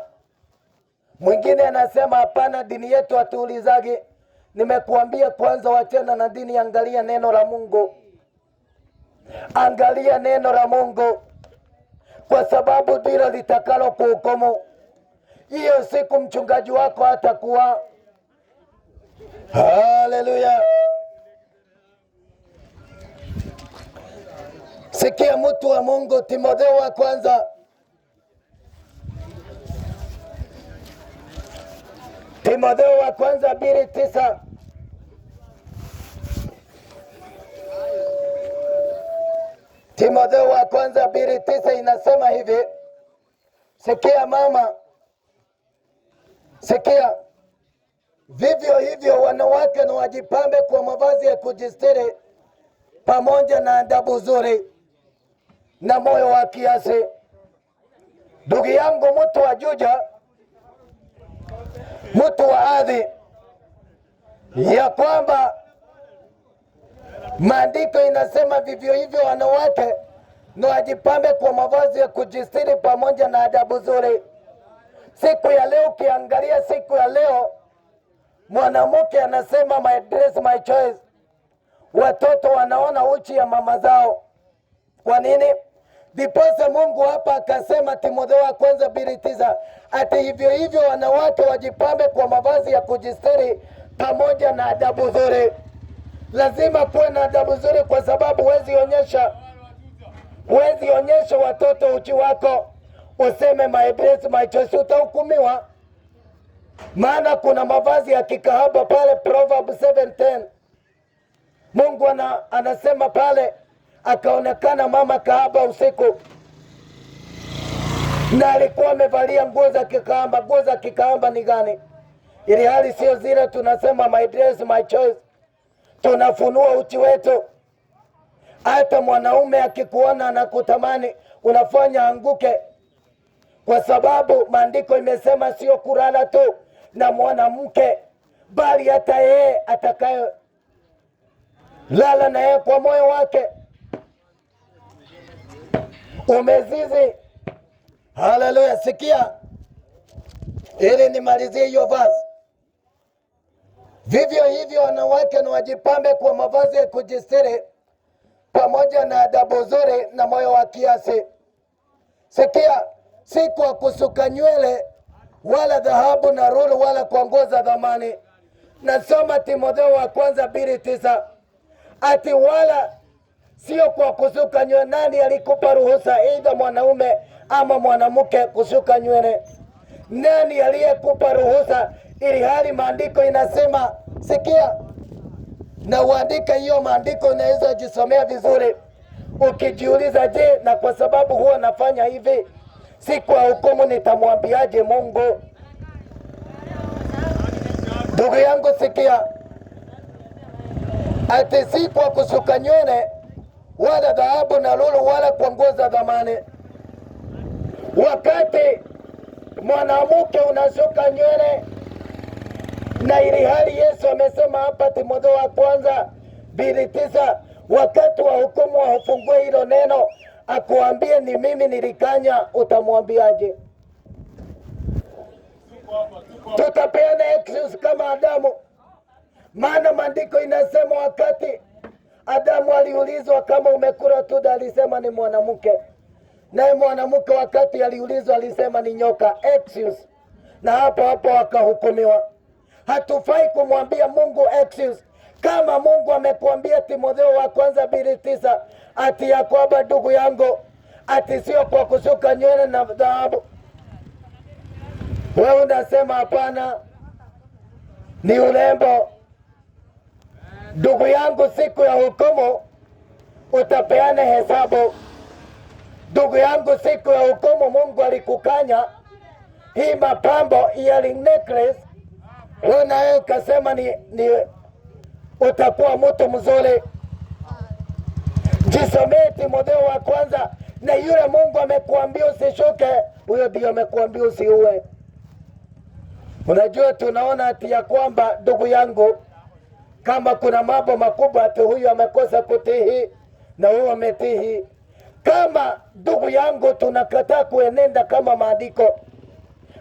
Mwingine anasema hapana, dini yetu hatuulizagi. Nimekuambia kwanza wachana na dini, angalia neno la Mungu. Angalia neno la Mungu, kwa sababu ndilo litakalo kuhukumu. Hiyo siku mchungaji wako hatakuwa. Haleluya! Sikia mtu wa Mungu, Timotheo wa kwanza 2:9. Timotheo wa kwanza 2:9 inasema hivi. Sikia mama, sikia. Vivyo hivyo wanawake na wajipambe kwa mavazi ya kujistiri, pamoja na adabu nzuri na moyo wa kiasi. Ndugu yangu, mtu wa Juja, mtu wa adhi, ya kwamba maandiko inasema vivyo hivyo wanawake na wajipambe kwa mavazi ya kujistiri pamoja na adabu nzuri. Siku ya leo ukiangalia, siku ya leo mwanamke anasema my dress my choice. Watoto wanaona uchi ya mama zao. Kwa nini? Ndiposa Mungu hapa akasema, Timotheo wa kwanza 2:9, ati hivyo hivyo wanawake wajipambe kwa mavazi ya kujistiri pamoja na adabu nzuri. Lazima kuwe na adabu nzuri, kwa sababu huwezi onyesha watoto uchi wako useme my dress my choice, utahukumiwa. Maana kuna mavazi ya kikahaba pale Proverbs 7:10. Mungu anasema pale, akaonekana mama kahaba usiku na alikuwa amevalia nguo za kikahaba. Nguo za kikahaba ni gani? Ili hali sio zile tunasema my dress my choice. Tunafunua uchi wetu. Hata mwanaume akikuona anakutamani, unafanya anguke, kwa sababu maandiko imesema sio kulala tu na mwanamke, bali hata yeye atakaye lala na yeye kwa moyo wake. Umezizi. Haleluya. Sikia ili nimalizie hiyo verse. Vivyo hivyo wanawake na wajipambe kwa mavazi ya kujistiri pamoja na adabu nzuri na moyo wa kiasi. Sikia, si kwa kusuka nywele wala dhahabu na lulu wala kwa nguo za thamani. Nasoma Timotheo wa kwanza 2:9, ati wala sio kwa kusuka nywele. Nani alikupa ruhusa, aidha mwanaume ama mwanamke, kusuka nywele? Nani aliyekupa ruhusa, ili hali maandiko inasema? Sikia na uandike hiyo maandiko, unaweza jisomea vizuri ukijiuliza, je, na kwa sababu huwa nafanya hivi, siku ya hukumu nitamwambiaje Mungu? Ndugu yangu sikia, ati si kwa kusuka nywele wala dhahabu na lulu wala kwa nguo za thamani. Wakati mwanamke unasuka nywele, na ili hali Yesu amesema hapa Timotheo wa kwanza 2:9, wakati wa hukumu wafungue hilo neno akuambie ni mimi nilikanya, utamwambiaje? Tutapeana excuse kama Adamu. Maana maandiko inasema wakati Adamu aliulizwa kama umekula tunda, alisema ni mwanamke. Naye mwanamke wakati aliulizwa alisema ni nyoka. Excuse. Na hapo wakahukumiwa. Hatufai kumwambia Mungu excuse. Kama Mungu amekuambia Timotheo wa kwanza 2:9 ati ya kwamba ndugu yangu, ati sio kwa kusuka nywele na dhahabu, wewe unasema hapana, ni urembo. Ndugu yangu, siku ya hukumu utapeana hesabu. Ndugu yangu, siku ya hukumu Mungu alikukanya hii mapambo, earring necklace, wewe nawe ukasema ni utakuwa mtu mzuri. Jisomee Timotheo wa kwanza, na yule Mungu amekuambia usishuke, huyo ndio amekuambia usiue. Unajua, tunaona ati ya kwamba ndugu yangu, kama kuna mambo makubwa ati huyu amekosa kutii na huyu ametii. Kama ndugu yangu tunakataa kuenenda kama maandiko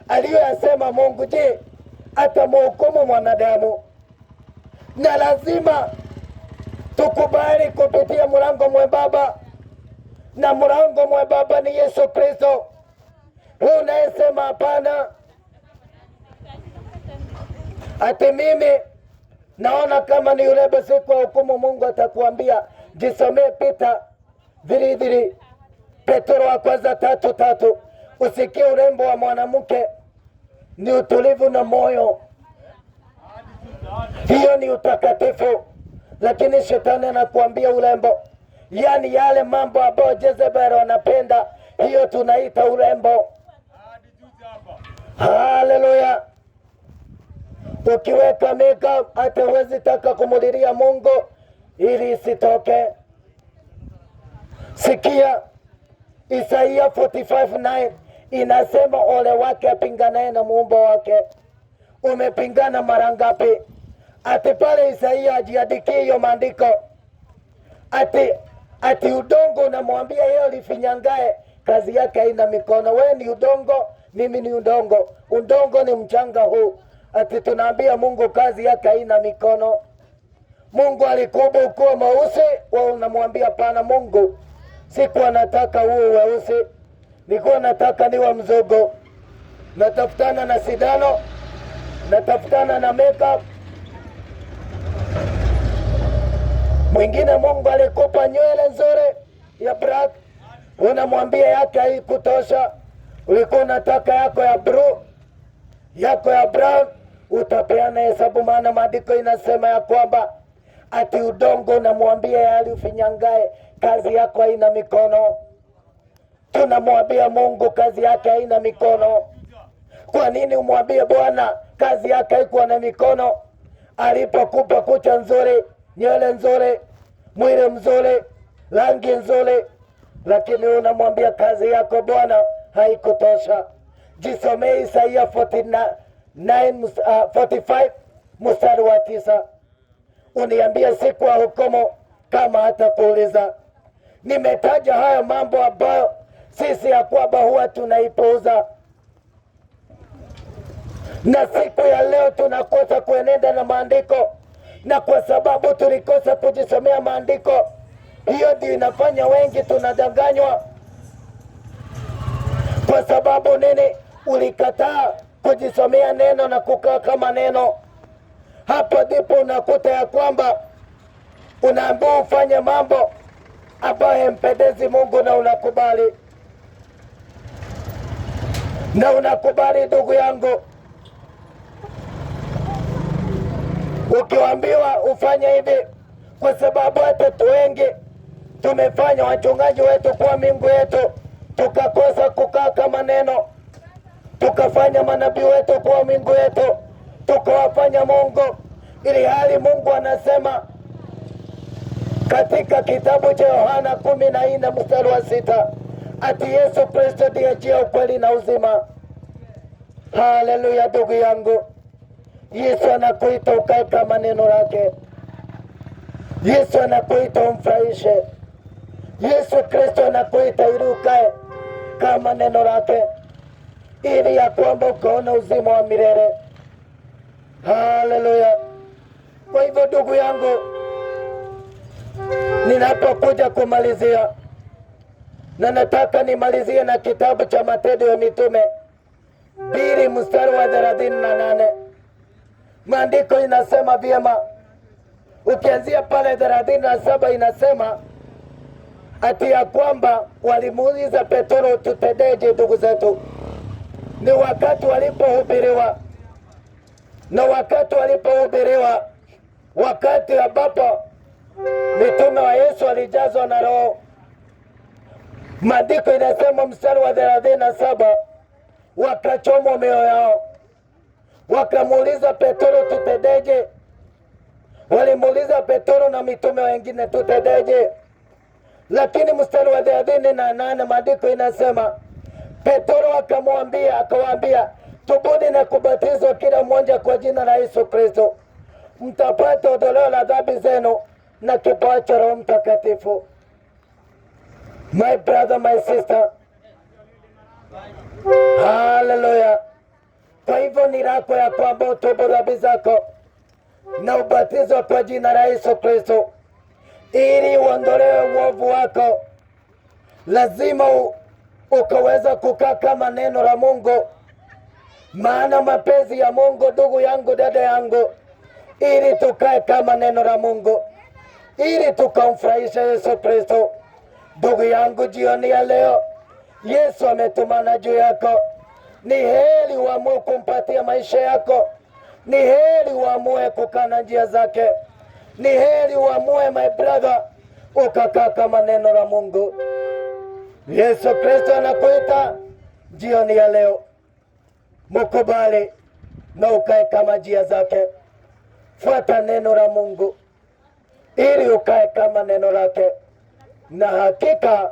aliyoyasema Mungu, je, atamhukumu mwanadamu? Na lazima tukubali kupitia mlango mwembamba, na mlango mwembamba ni Yesu Kristo. Wewe unayesema hapana, ati mimi naona kama ni urembo, siku ya hukumu Mungu atakuambia. Jisomee Peter 3:3, Petro wa kwanza 3:3. Usikie urembo wa mwanamke ni utulivu na moyo, hiyo ni utakatifu. Lakini shetani anakuambia urembo, yani yale mambo ambayo Jezebel anapenda, hiyo tunaita urembo. Haleluya. Ukiweka makeup hata huwezi taka kumulilia Mungu ili isitoke. Sikia Isaia 45:9 inasema, ole wake apinganaye na muumba wake. Umepingana mara ngapi? ati pale Isaia ajiandikie hiyo maandiko, ati udongo unamwambia yeye lifinyangae, kazi yake haina mikono. We ni udongo, mimi ni udongo, udongo ni mchanga huu. Ati tunaambia Mungu kazi yake haina mikono. Mungu alikuumba ukuwe mweusi, wewe unamwambia pana Mungu, sikuwa nataka uwe weusi, nilikuwa nataka niwe mzogo. Natafutana na sidano, natafutana na makeup. Mwingine Mungu alikupa nywele nzuri ya black, unamwambia yake haikutosha, ulikuwa unataka yako ya blue, yako ya brown. Utapeana hesabu, maana maandiko inasema ya kwamba ati udongo unamwambia yali ufinyangae, kazi yako haina mikono. Tunamwambia Mungu kazi yake haina mikono. Kwa nini umwambie Bwana kazi yake haikuwa na mikono? Alipokupa kucha nzuri, nywele nzuri, mwili mzuri, rangi nzuri, lakini unamwambia kazi yako Bwana haikutosha. Jisomee Isaia 45 mstari wa 9. Uniambia siku ya hukumu kama hata kuuliza. Nimetaja hayo mambo ambayo sisi ya kwamba huwa tunaipuuza, na siku ya leo tunakosa kuenenda na maandiko, na kwa sababu tulikosa kujisomea maandiko, hiyo ndio inafanya wengi tunadanganywa. Kwa sababu nini? Ulikataa kujisomea neno na kukaa kama neno. Hapo ndipo unakuta ya kwamba unaambiwa ufanye mambo ambayo hampendezi Mungu, na unakubali. Na unakubali ndugu yangu, ukiambiwa ufanye hivi, kwa sababu hata wengi tumefanya wachungaji wetu kuwa miungu yetu, tukakosa kukaa kama neno, tukafanya manabii wetu kuwa miungu yetu, tukawafanya Mungu, ili hali Mungu anasema katika kitabu cha Yohana 14 mstari wa 6 ati Yesu Kristo ndiye njia, ukweli na uzima. Haleluya ndugu yangu, Yesu anakuita ukae kama neno lake. Yesu anakuita umfurahishe. Yesu Kristo anakuita ili ukae kama neno lake, ili ya kwamba ukaona uzima wa milele. Haleluya. Kwa hivyo ndugu yangu, ninapokuja kumalizia, na nataka nimalizie na kitabu cha Matendo ya Mitume 2 mstari wa 38. Maandiko inasema vyema, ukianzia pale 37 inasema ati ya kwamba walimuuliza Petro, tutendeje ndugu zetu? Ni wakati walipohubiriwa, na wakati walipohubiriwa, wakati ambapo mitume wa Yesu walijazwa na Roho. Maandiko inasema mstari wa 37, wakachomwa mioyo yao, wakamuuliza Petro, tutendeje? Walimuuliza Petro na mitume wengine, tutendeje? Lakini mstari wa 38 maandiko inasema Petro akawaambia, tubuni na kubatizwa kila mmoja kwa jina la Yesu Kristo, mtapata ondoleo la dhambi zenu na kipawa cha Roho Mtakatifu. My brother, my sister, haleluya. Kwa hivyo ni lako ya kwamba utubu dhambi zako na ubatizwa kwa jina la Yesu Kristo ili uondolewe uovu wako. Lazima ukaweza kukaa kama neno la Mungu, maana mapenzi ya Mungu, ndugu yangu, dada yangu, ili tukae kama neno la Mungu, ili tukamfurahisha Yesu Kristo. Ndugu yangu, jioni ya leo Yesu ametumana juu yako. Ni heri uamue kumpatia maisha yako, ni heri uamue kukaa na njia zake, ni heri uamue, my brother, ukakaa kama neno la Mungu. Yesu Kristo anakuita jioni ya leo, mukubali na ukae kama njia zake. Fuata neno la Mungu ili ukae kama neno lake, na hakika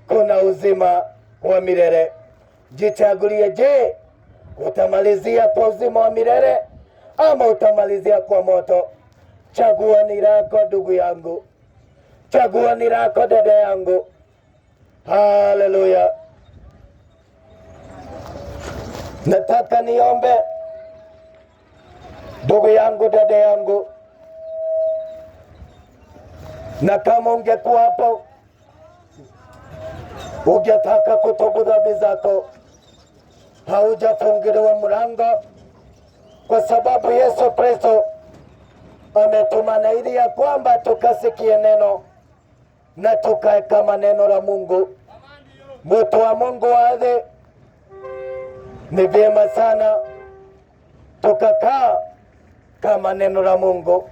kuna uzima wa milele. Jichagulie, je, utamalizia kwa uzima wa milele ama utamalizia kwa moto. Chagua ni lako ndugu yangu, chagua ni lako dada yangu. Haleluya. Nataka niombe ndugu yangu, dada yangu, na kama ungekuwa hapo ungetaka kutubu dhambi zako, haujafungiliwa mlango, kwa sababu Yesu Kristo ametuma ili ya kwamba tukasikie neno na tukae kama neno la Mungu. Mtu wa Mungu waadhi, ni vyema sana tukakaa kama neno la Mungu.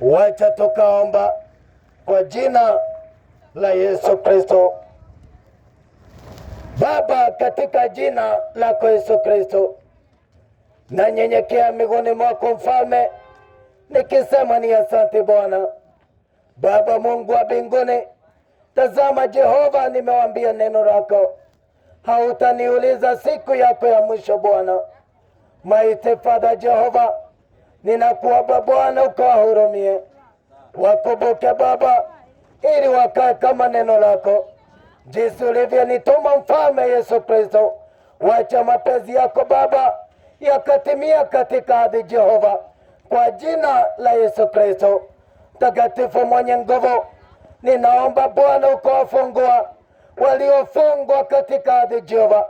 Wacha tukaomba kwa jina la Yesu Kristo. Baba, katika jina lako Yesu Kristo, nanyenyekea miguuni mwako Mfalme, nikisema ni asante Bwana. Baba Mungu wa mbinguni, tazama Jehova, nimewambia neno lako hautaniuliza siku yako ya mwisho Bwana. Mighty Father Jehova, ninakuomba Bwana ukawahurumie, wakumbuke Baba, ili wakae kama neno lako, jinsi ulivyonituma Mfalme Yesu Kristo. Wacha mapenzi yako Baba yakatimia katika ardhi Jehova, kwa jina la Yesu Kristo. Mtakatifu mwenye nguvu, ninaomba Bwana ukawafungua waliofungwa katika ardhi Jehova,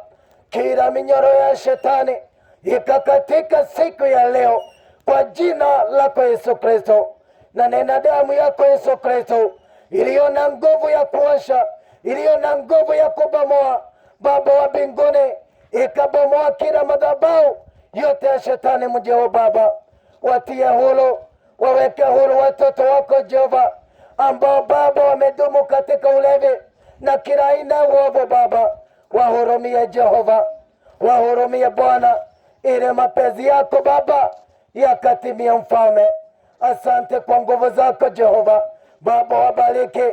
kila minyoro ya shetani ikakatika siku ya leo kwa jina lako Yesu Kristo. Na nena damu yako Yesu Kristo iliyo na nguvu ya kuosha, iliyo na nguvu ya kubomoa, Baba wa mbinguni, ikabomoa kila madhabahu yote ya shetani mjeo Baba. Watie huru, waweke huru watoto wako Jehova, ambao Baba wamedumu katika ulevi na kila aina uovu Baba. Wahurumie Jehova, wahurumie Bwana, ili mapenzi yako Baba yakatimia Mfalme. Asante kwa nguvu zako Jehova. Baba, wabariki,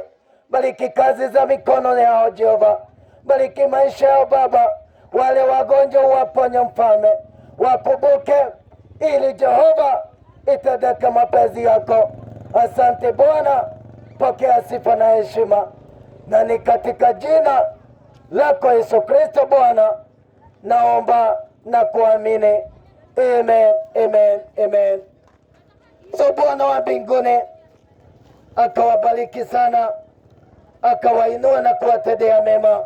bariki kazi za mikono yao Jehova, bariki maisha yao Baba. Wale wagonjwa uwaponye Mfalme, wakumbuke ili Jehova itendeke mapenzi yako. Asante Bwana, pokea sifa na heshima, na ni katika jina lako Yesu Kristo Bwana naomba na kuamini. Amen, amen, amen. So Bwana wa mbinguni akawabariki sana, akawainua na kuwatendea mema,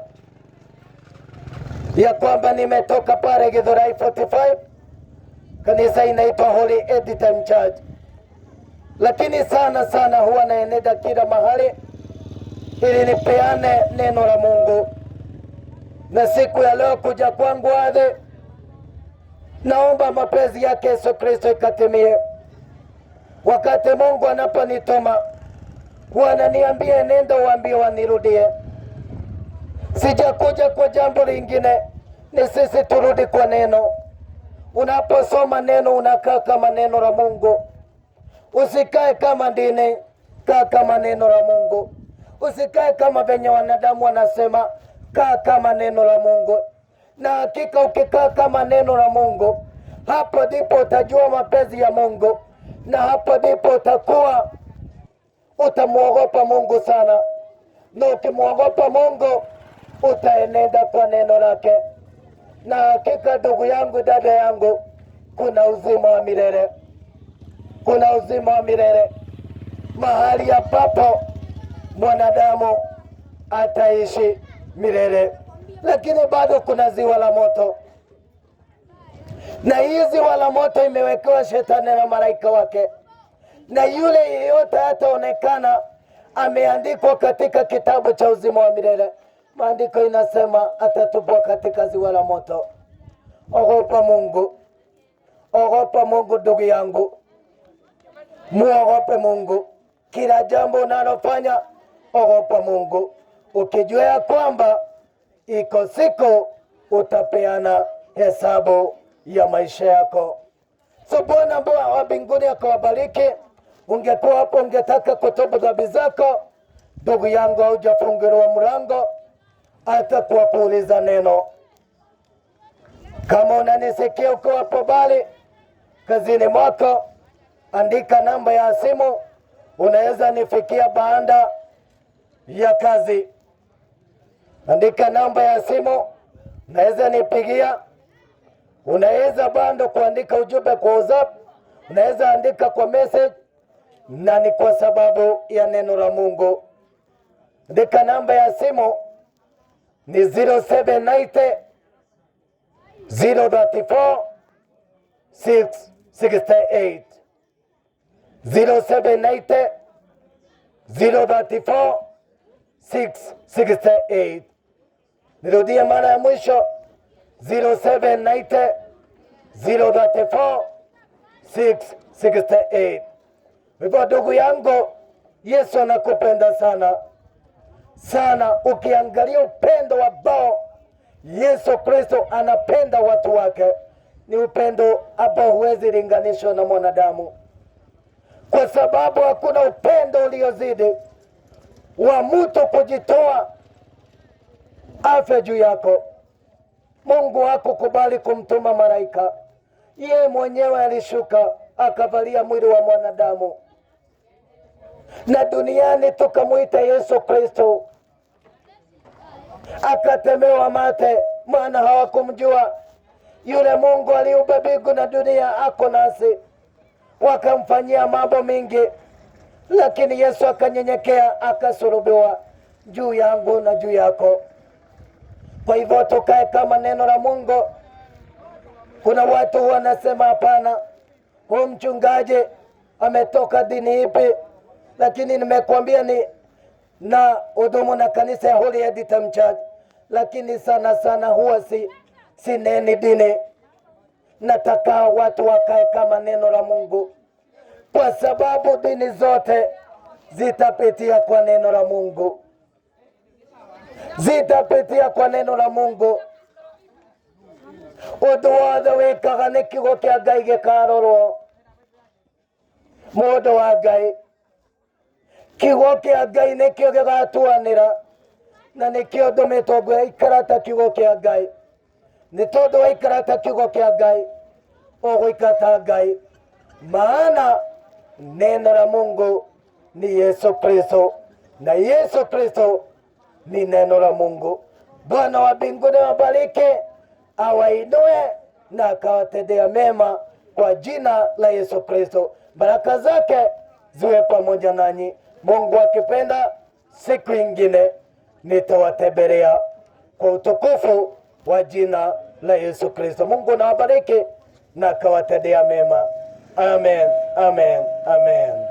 ya kwamba nimetoka pale Githurai 45, kanisa inaitwa Holy Editor Church, lakini sana sana huwa naenenda kila mahali ili nipeane neno la Mungu. Na siku ya leo kuja kwangu adhi, naomba mapenzi yake Yesu Kristo ikatimie. Wakati Mungu anaponituma wananiambia nenda uambie wanirudie. Sijakuja kwa jambo lingine, ni sisi turudi kwa neno. Unaposoma neno unakaa kama neno la Mungu. Usikae kama dini, kaa kama neno la Mungu. Usikae kama venye wanadamu wanasema, kaa kama neno la Mungu. Na hakika ukikaa kama neno la Mungu, hapo ndipo utajua mapenzi ya Mungu, na hapo ndipo utakuwa utamuogopa Mungu sana. Na ukimuogopa Mungu utaenenda kwa neno lake. Na hakika ndugu yangu, dada yangu, kuna uzima wa milele, kuna uzima wa milele mahali ambapo mwanadamu ataishi milele. Lakini bado kuna ziwa la moto, na hii ziwa la moto imewekewa shetani na malaika wake, na yule yeyote hataonekana ameandikwa katika kitabu cha uzima wa milele. Maandiko inasema atatupwa katika ziwa la moto. Ogopa Mungu, ogopa Mungu ndugu yangu, muogope Mungu. Kila jambo unalofanya ogopa Mungu, ukijua ya kwamba iko siku utapeana hesabu ya maisha yako. So Bwana wa mbinguni akawabariki. Ungekuwa hapo ungetaka kutubu dhambi zako, ndugu yangu, haujafunguliwa mlango hata kwa kuuliza neno. Kama unanisikia uko hapo bali, kazini mwako, andika namba ya simu, unaweza nifikia baada ya kazi. Andika namba ya simu, unaweza nipigia. Unaweza bado kuandika ujumbe kwa WhatsApp, unaweza andika kwa message, na ni kwa sababu ya neno la Mungu. Andika namba ya simu ni 0790 034 668 0790 034 668. Nirudie mara ya mwisho 0790 034 668. Hivyo ndugu yangu, Yesu anakupenda sana sana. Ukiangalia upendo ambao Yesu Kristo anapenda watu wake, ni upendo ambao huwezi linganishwa na mwanadamu, kwa sababu hakuna upendo uliozidi wa mtu kujitoa afya juu yako. Mungu hakukubali kumtuma malaika, yeye mwenyewe alishuka akavalia mwili wa mwanadamu, na duniani tukamwita Yesu Kristo, akatemewa mate, maana hawakumjua yule Mungu aliumba mbingu na dunia ako nasi. Wakamfanyia mambo mingi, lakini Yesu akanyenyekea, akasulubiwa juu yangu na juu yako. Kwa hivyo tukae kama neno la Mungu. Kuna watu wanasema hapana, huyu mchungaji ametoka dini ipi? Lakini nimekuambia ni na hudumu na kanisa ya Holy Editom Church, lakini sana sana huwa si neni dini. Nataka watu wakae kama neno la Mungu, kwa sababu dini zote zitapitia kwa neno la Mungu, zitapitia kwa neno la Mungu. Undu wothe wikaga ni kiugo kia Ngai gikarorwo. Mundu wa Ngai, kiugo kia Ngai nikio gigatuanira, na nikio ndumitwo ngwikara ta kiugo kia Ngai. Ni tondu waikara ta kiugo kia Ngai, ugwikara ta Ngai, maana neno la Mungu ni Yesu Kristo, na Yesu Kristo ni neno la Mungu. Bwana wa mbinguni wabariki, awainue na akawatendea mema kwa jina la Yesu Kristo. Baraka zake ziwe pamoja nanyi. Mungu akipenda, siku ingine nitawatembelea kwa utukufu wa jina la Yesu Kristo. Mungu na wabariki na akawatendea mema. Amen, amen, amen.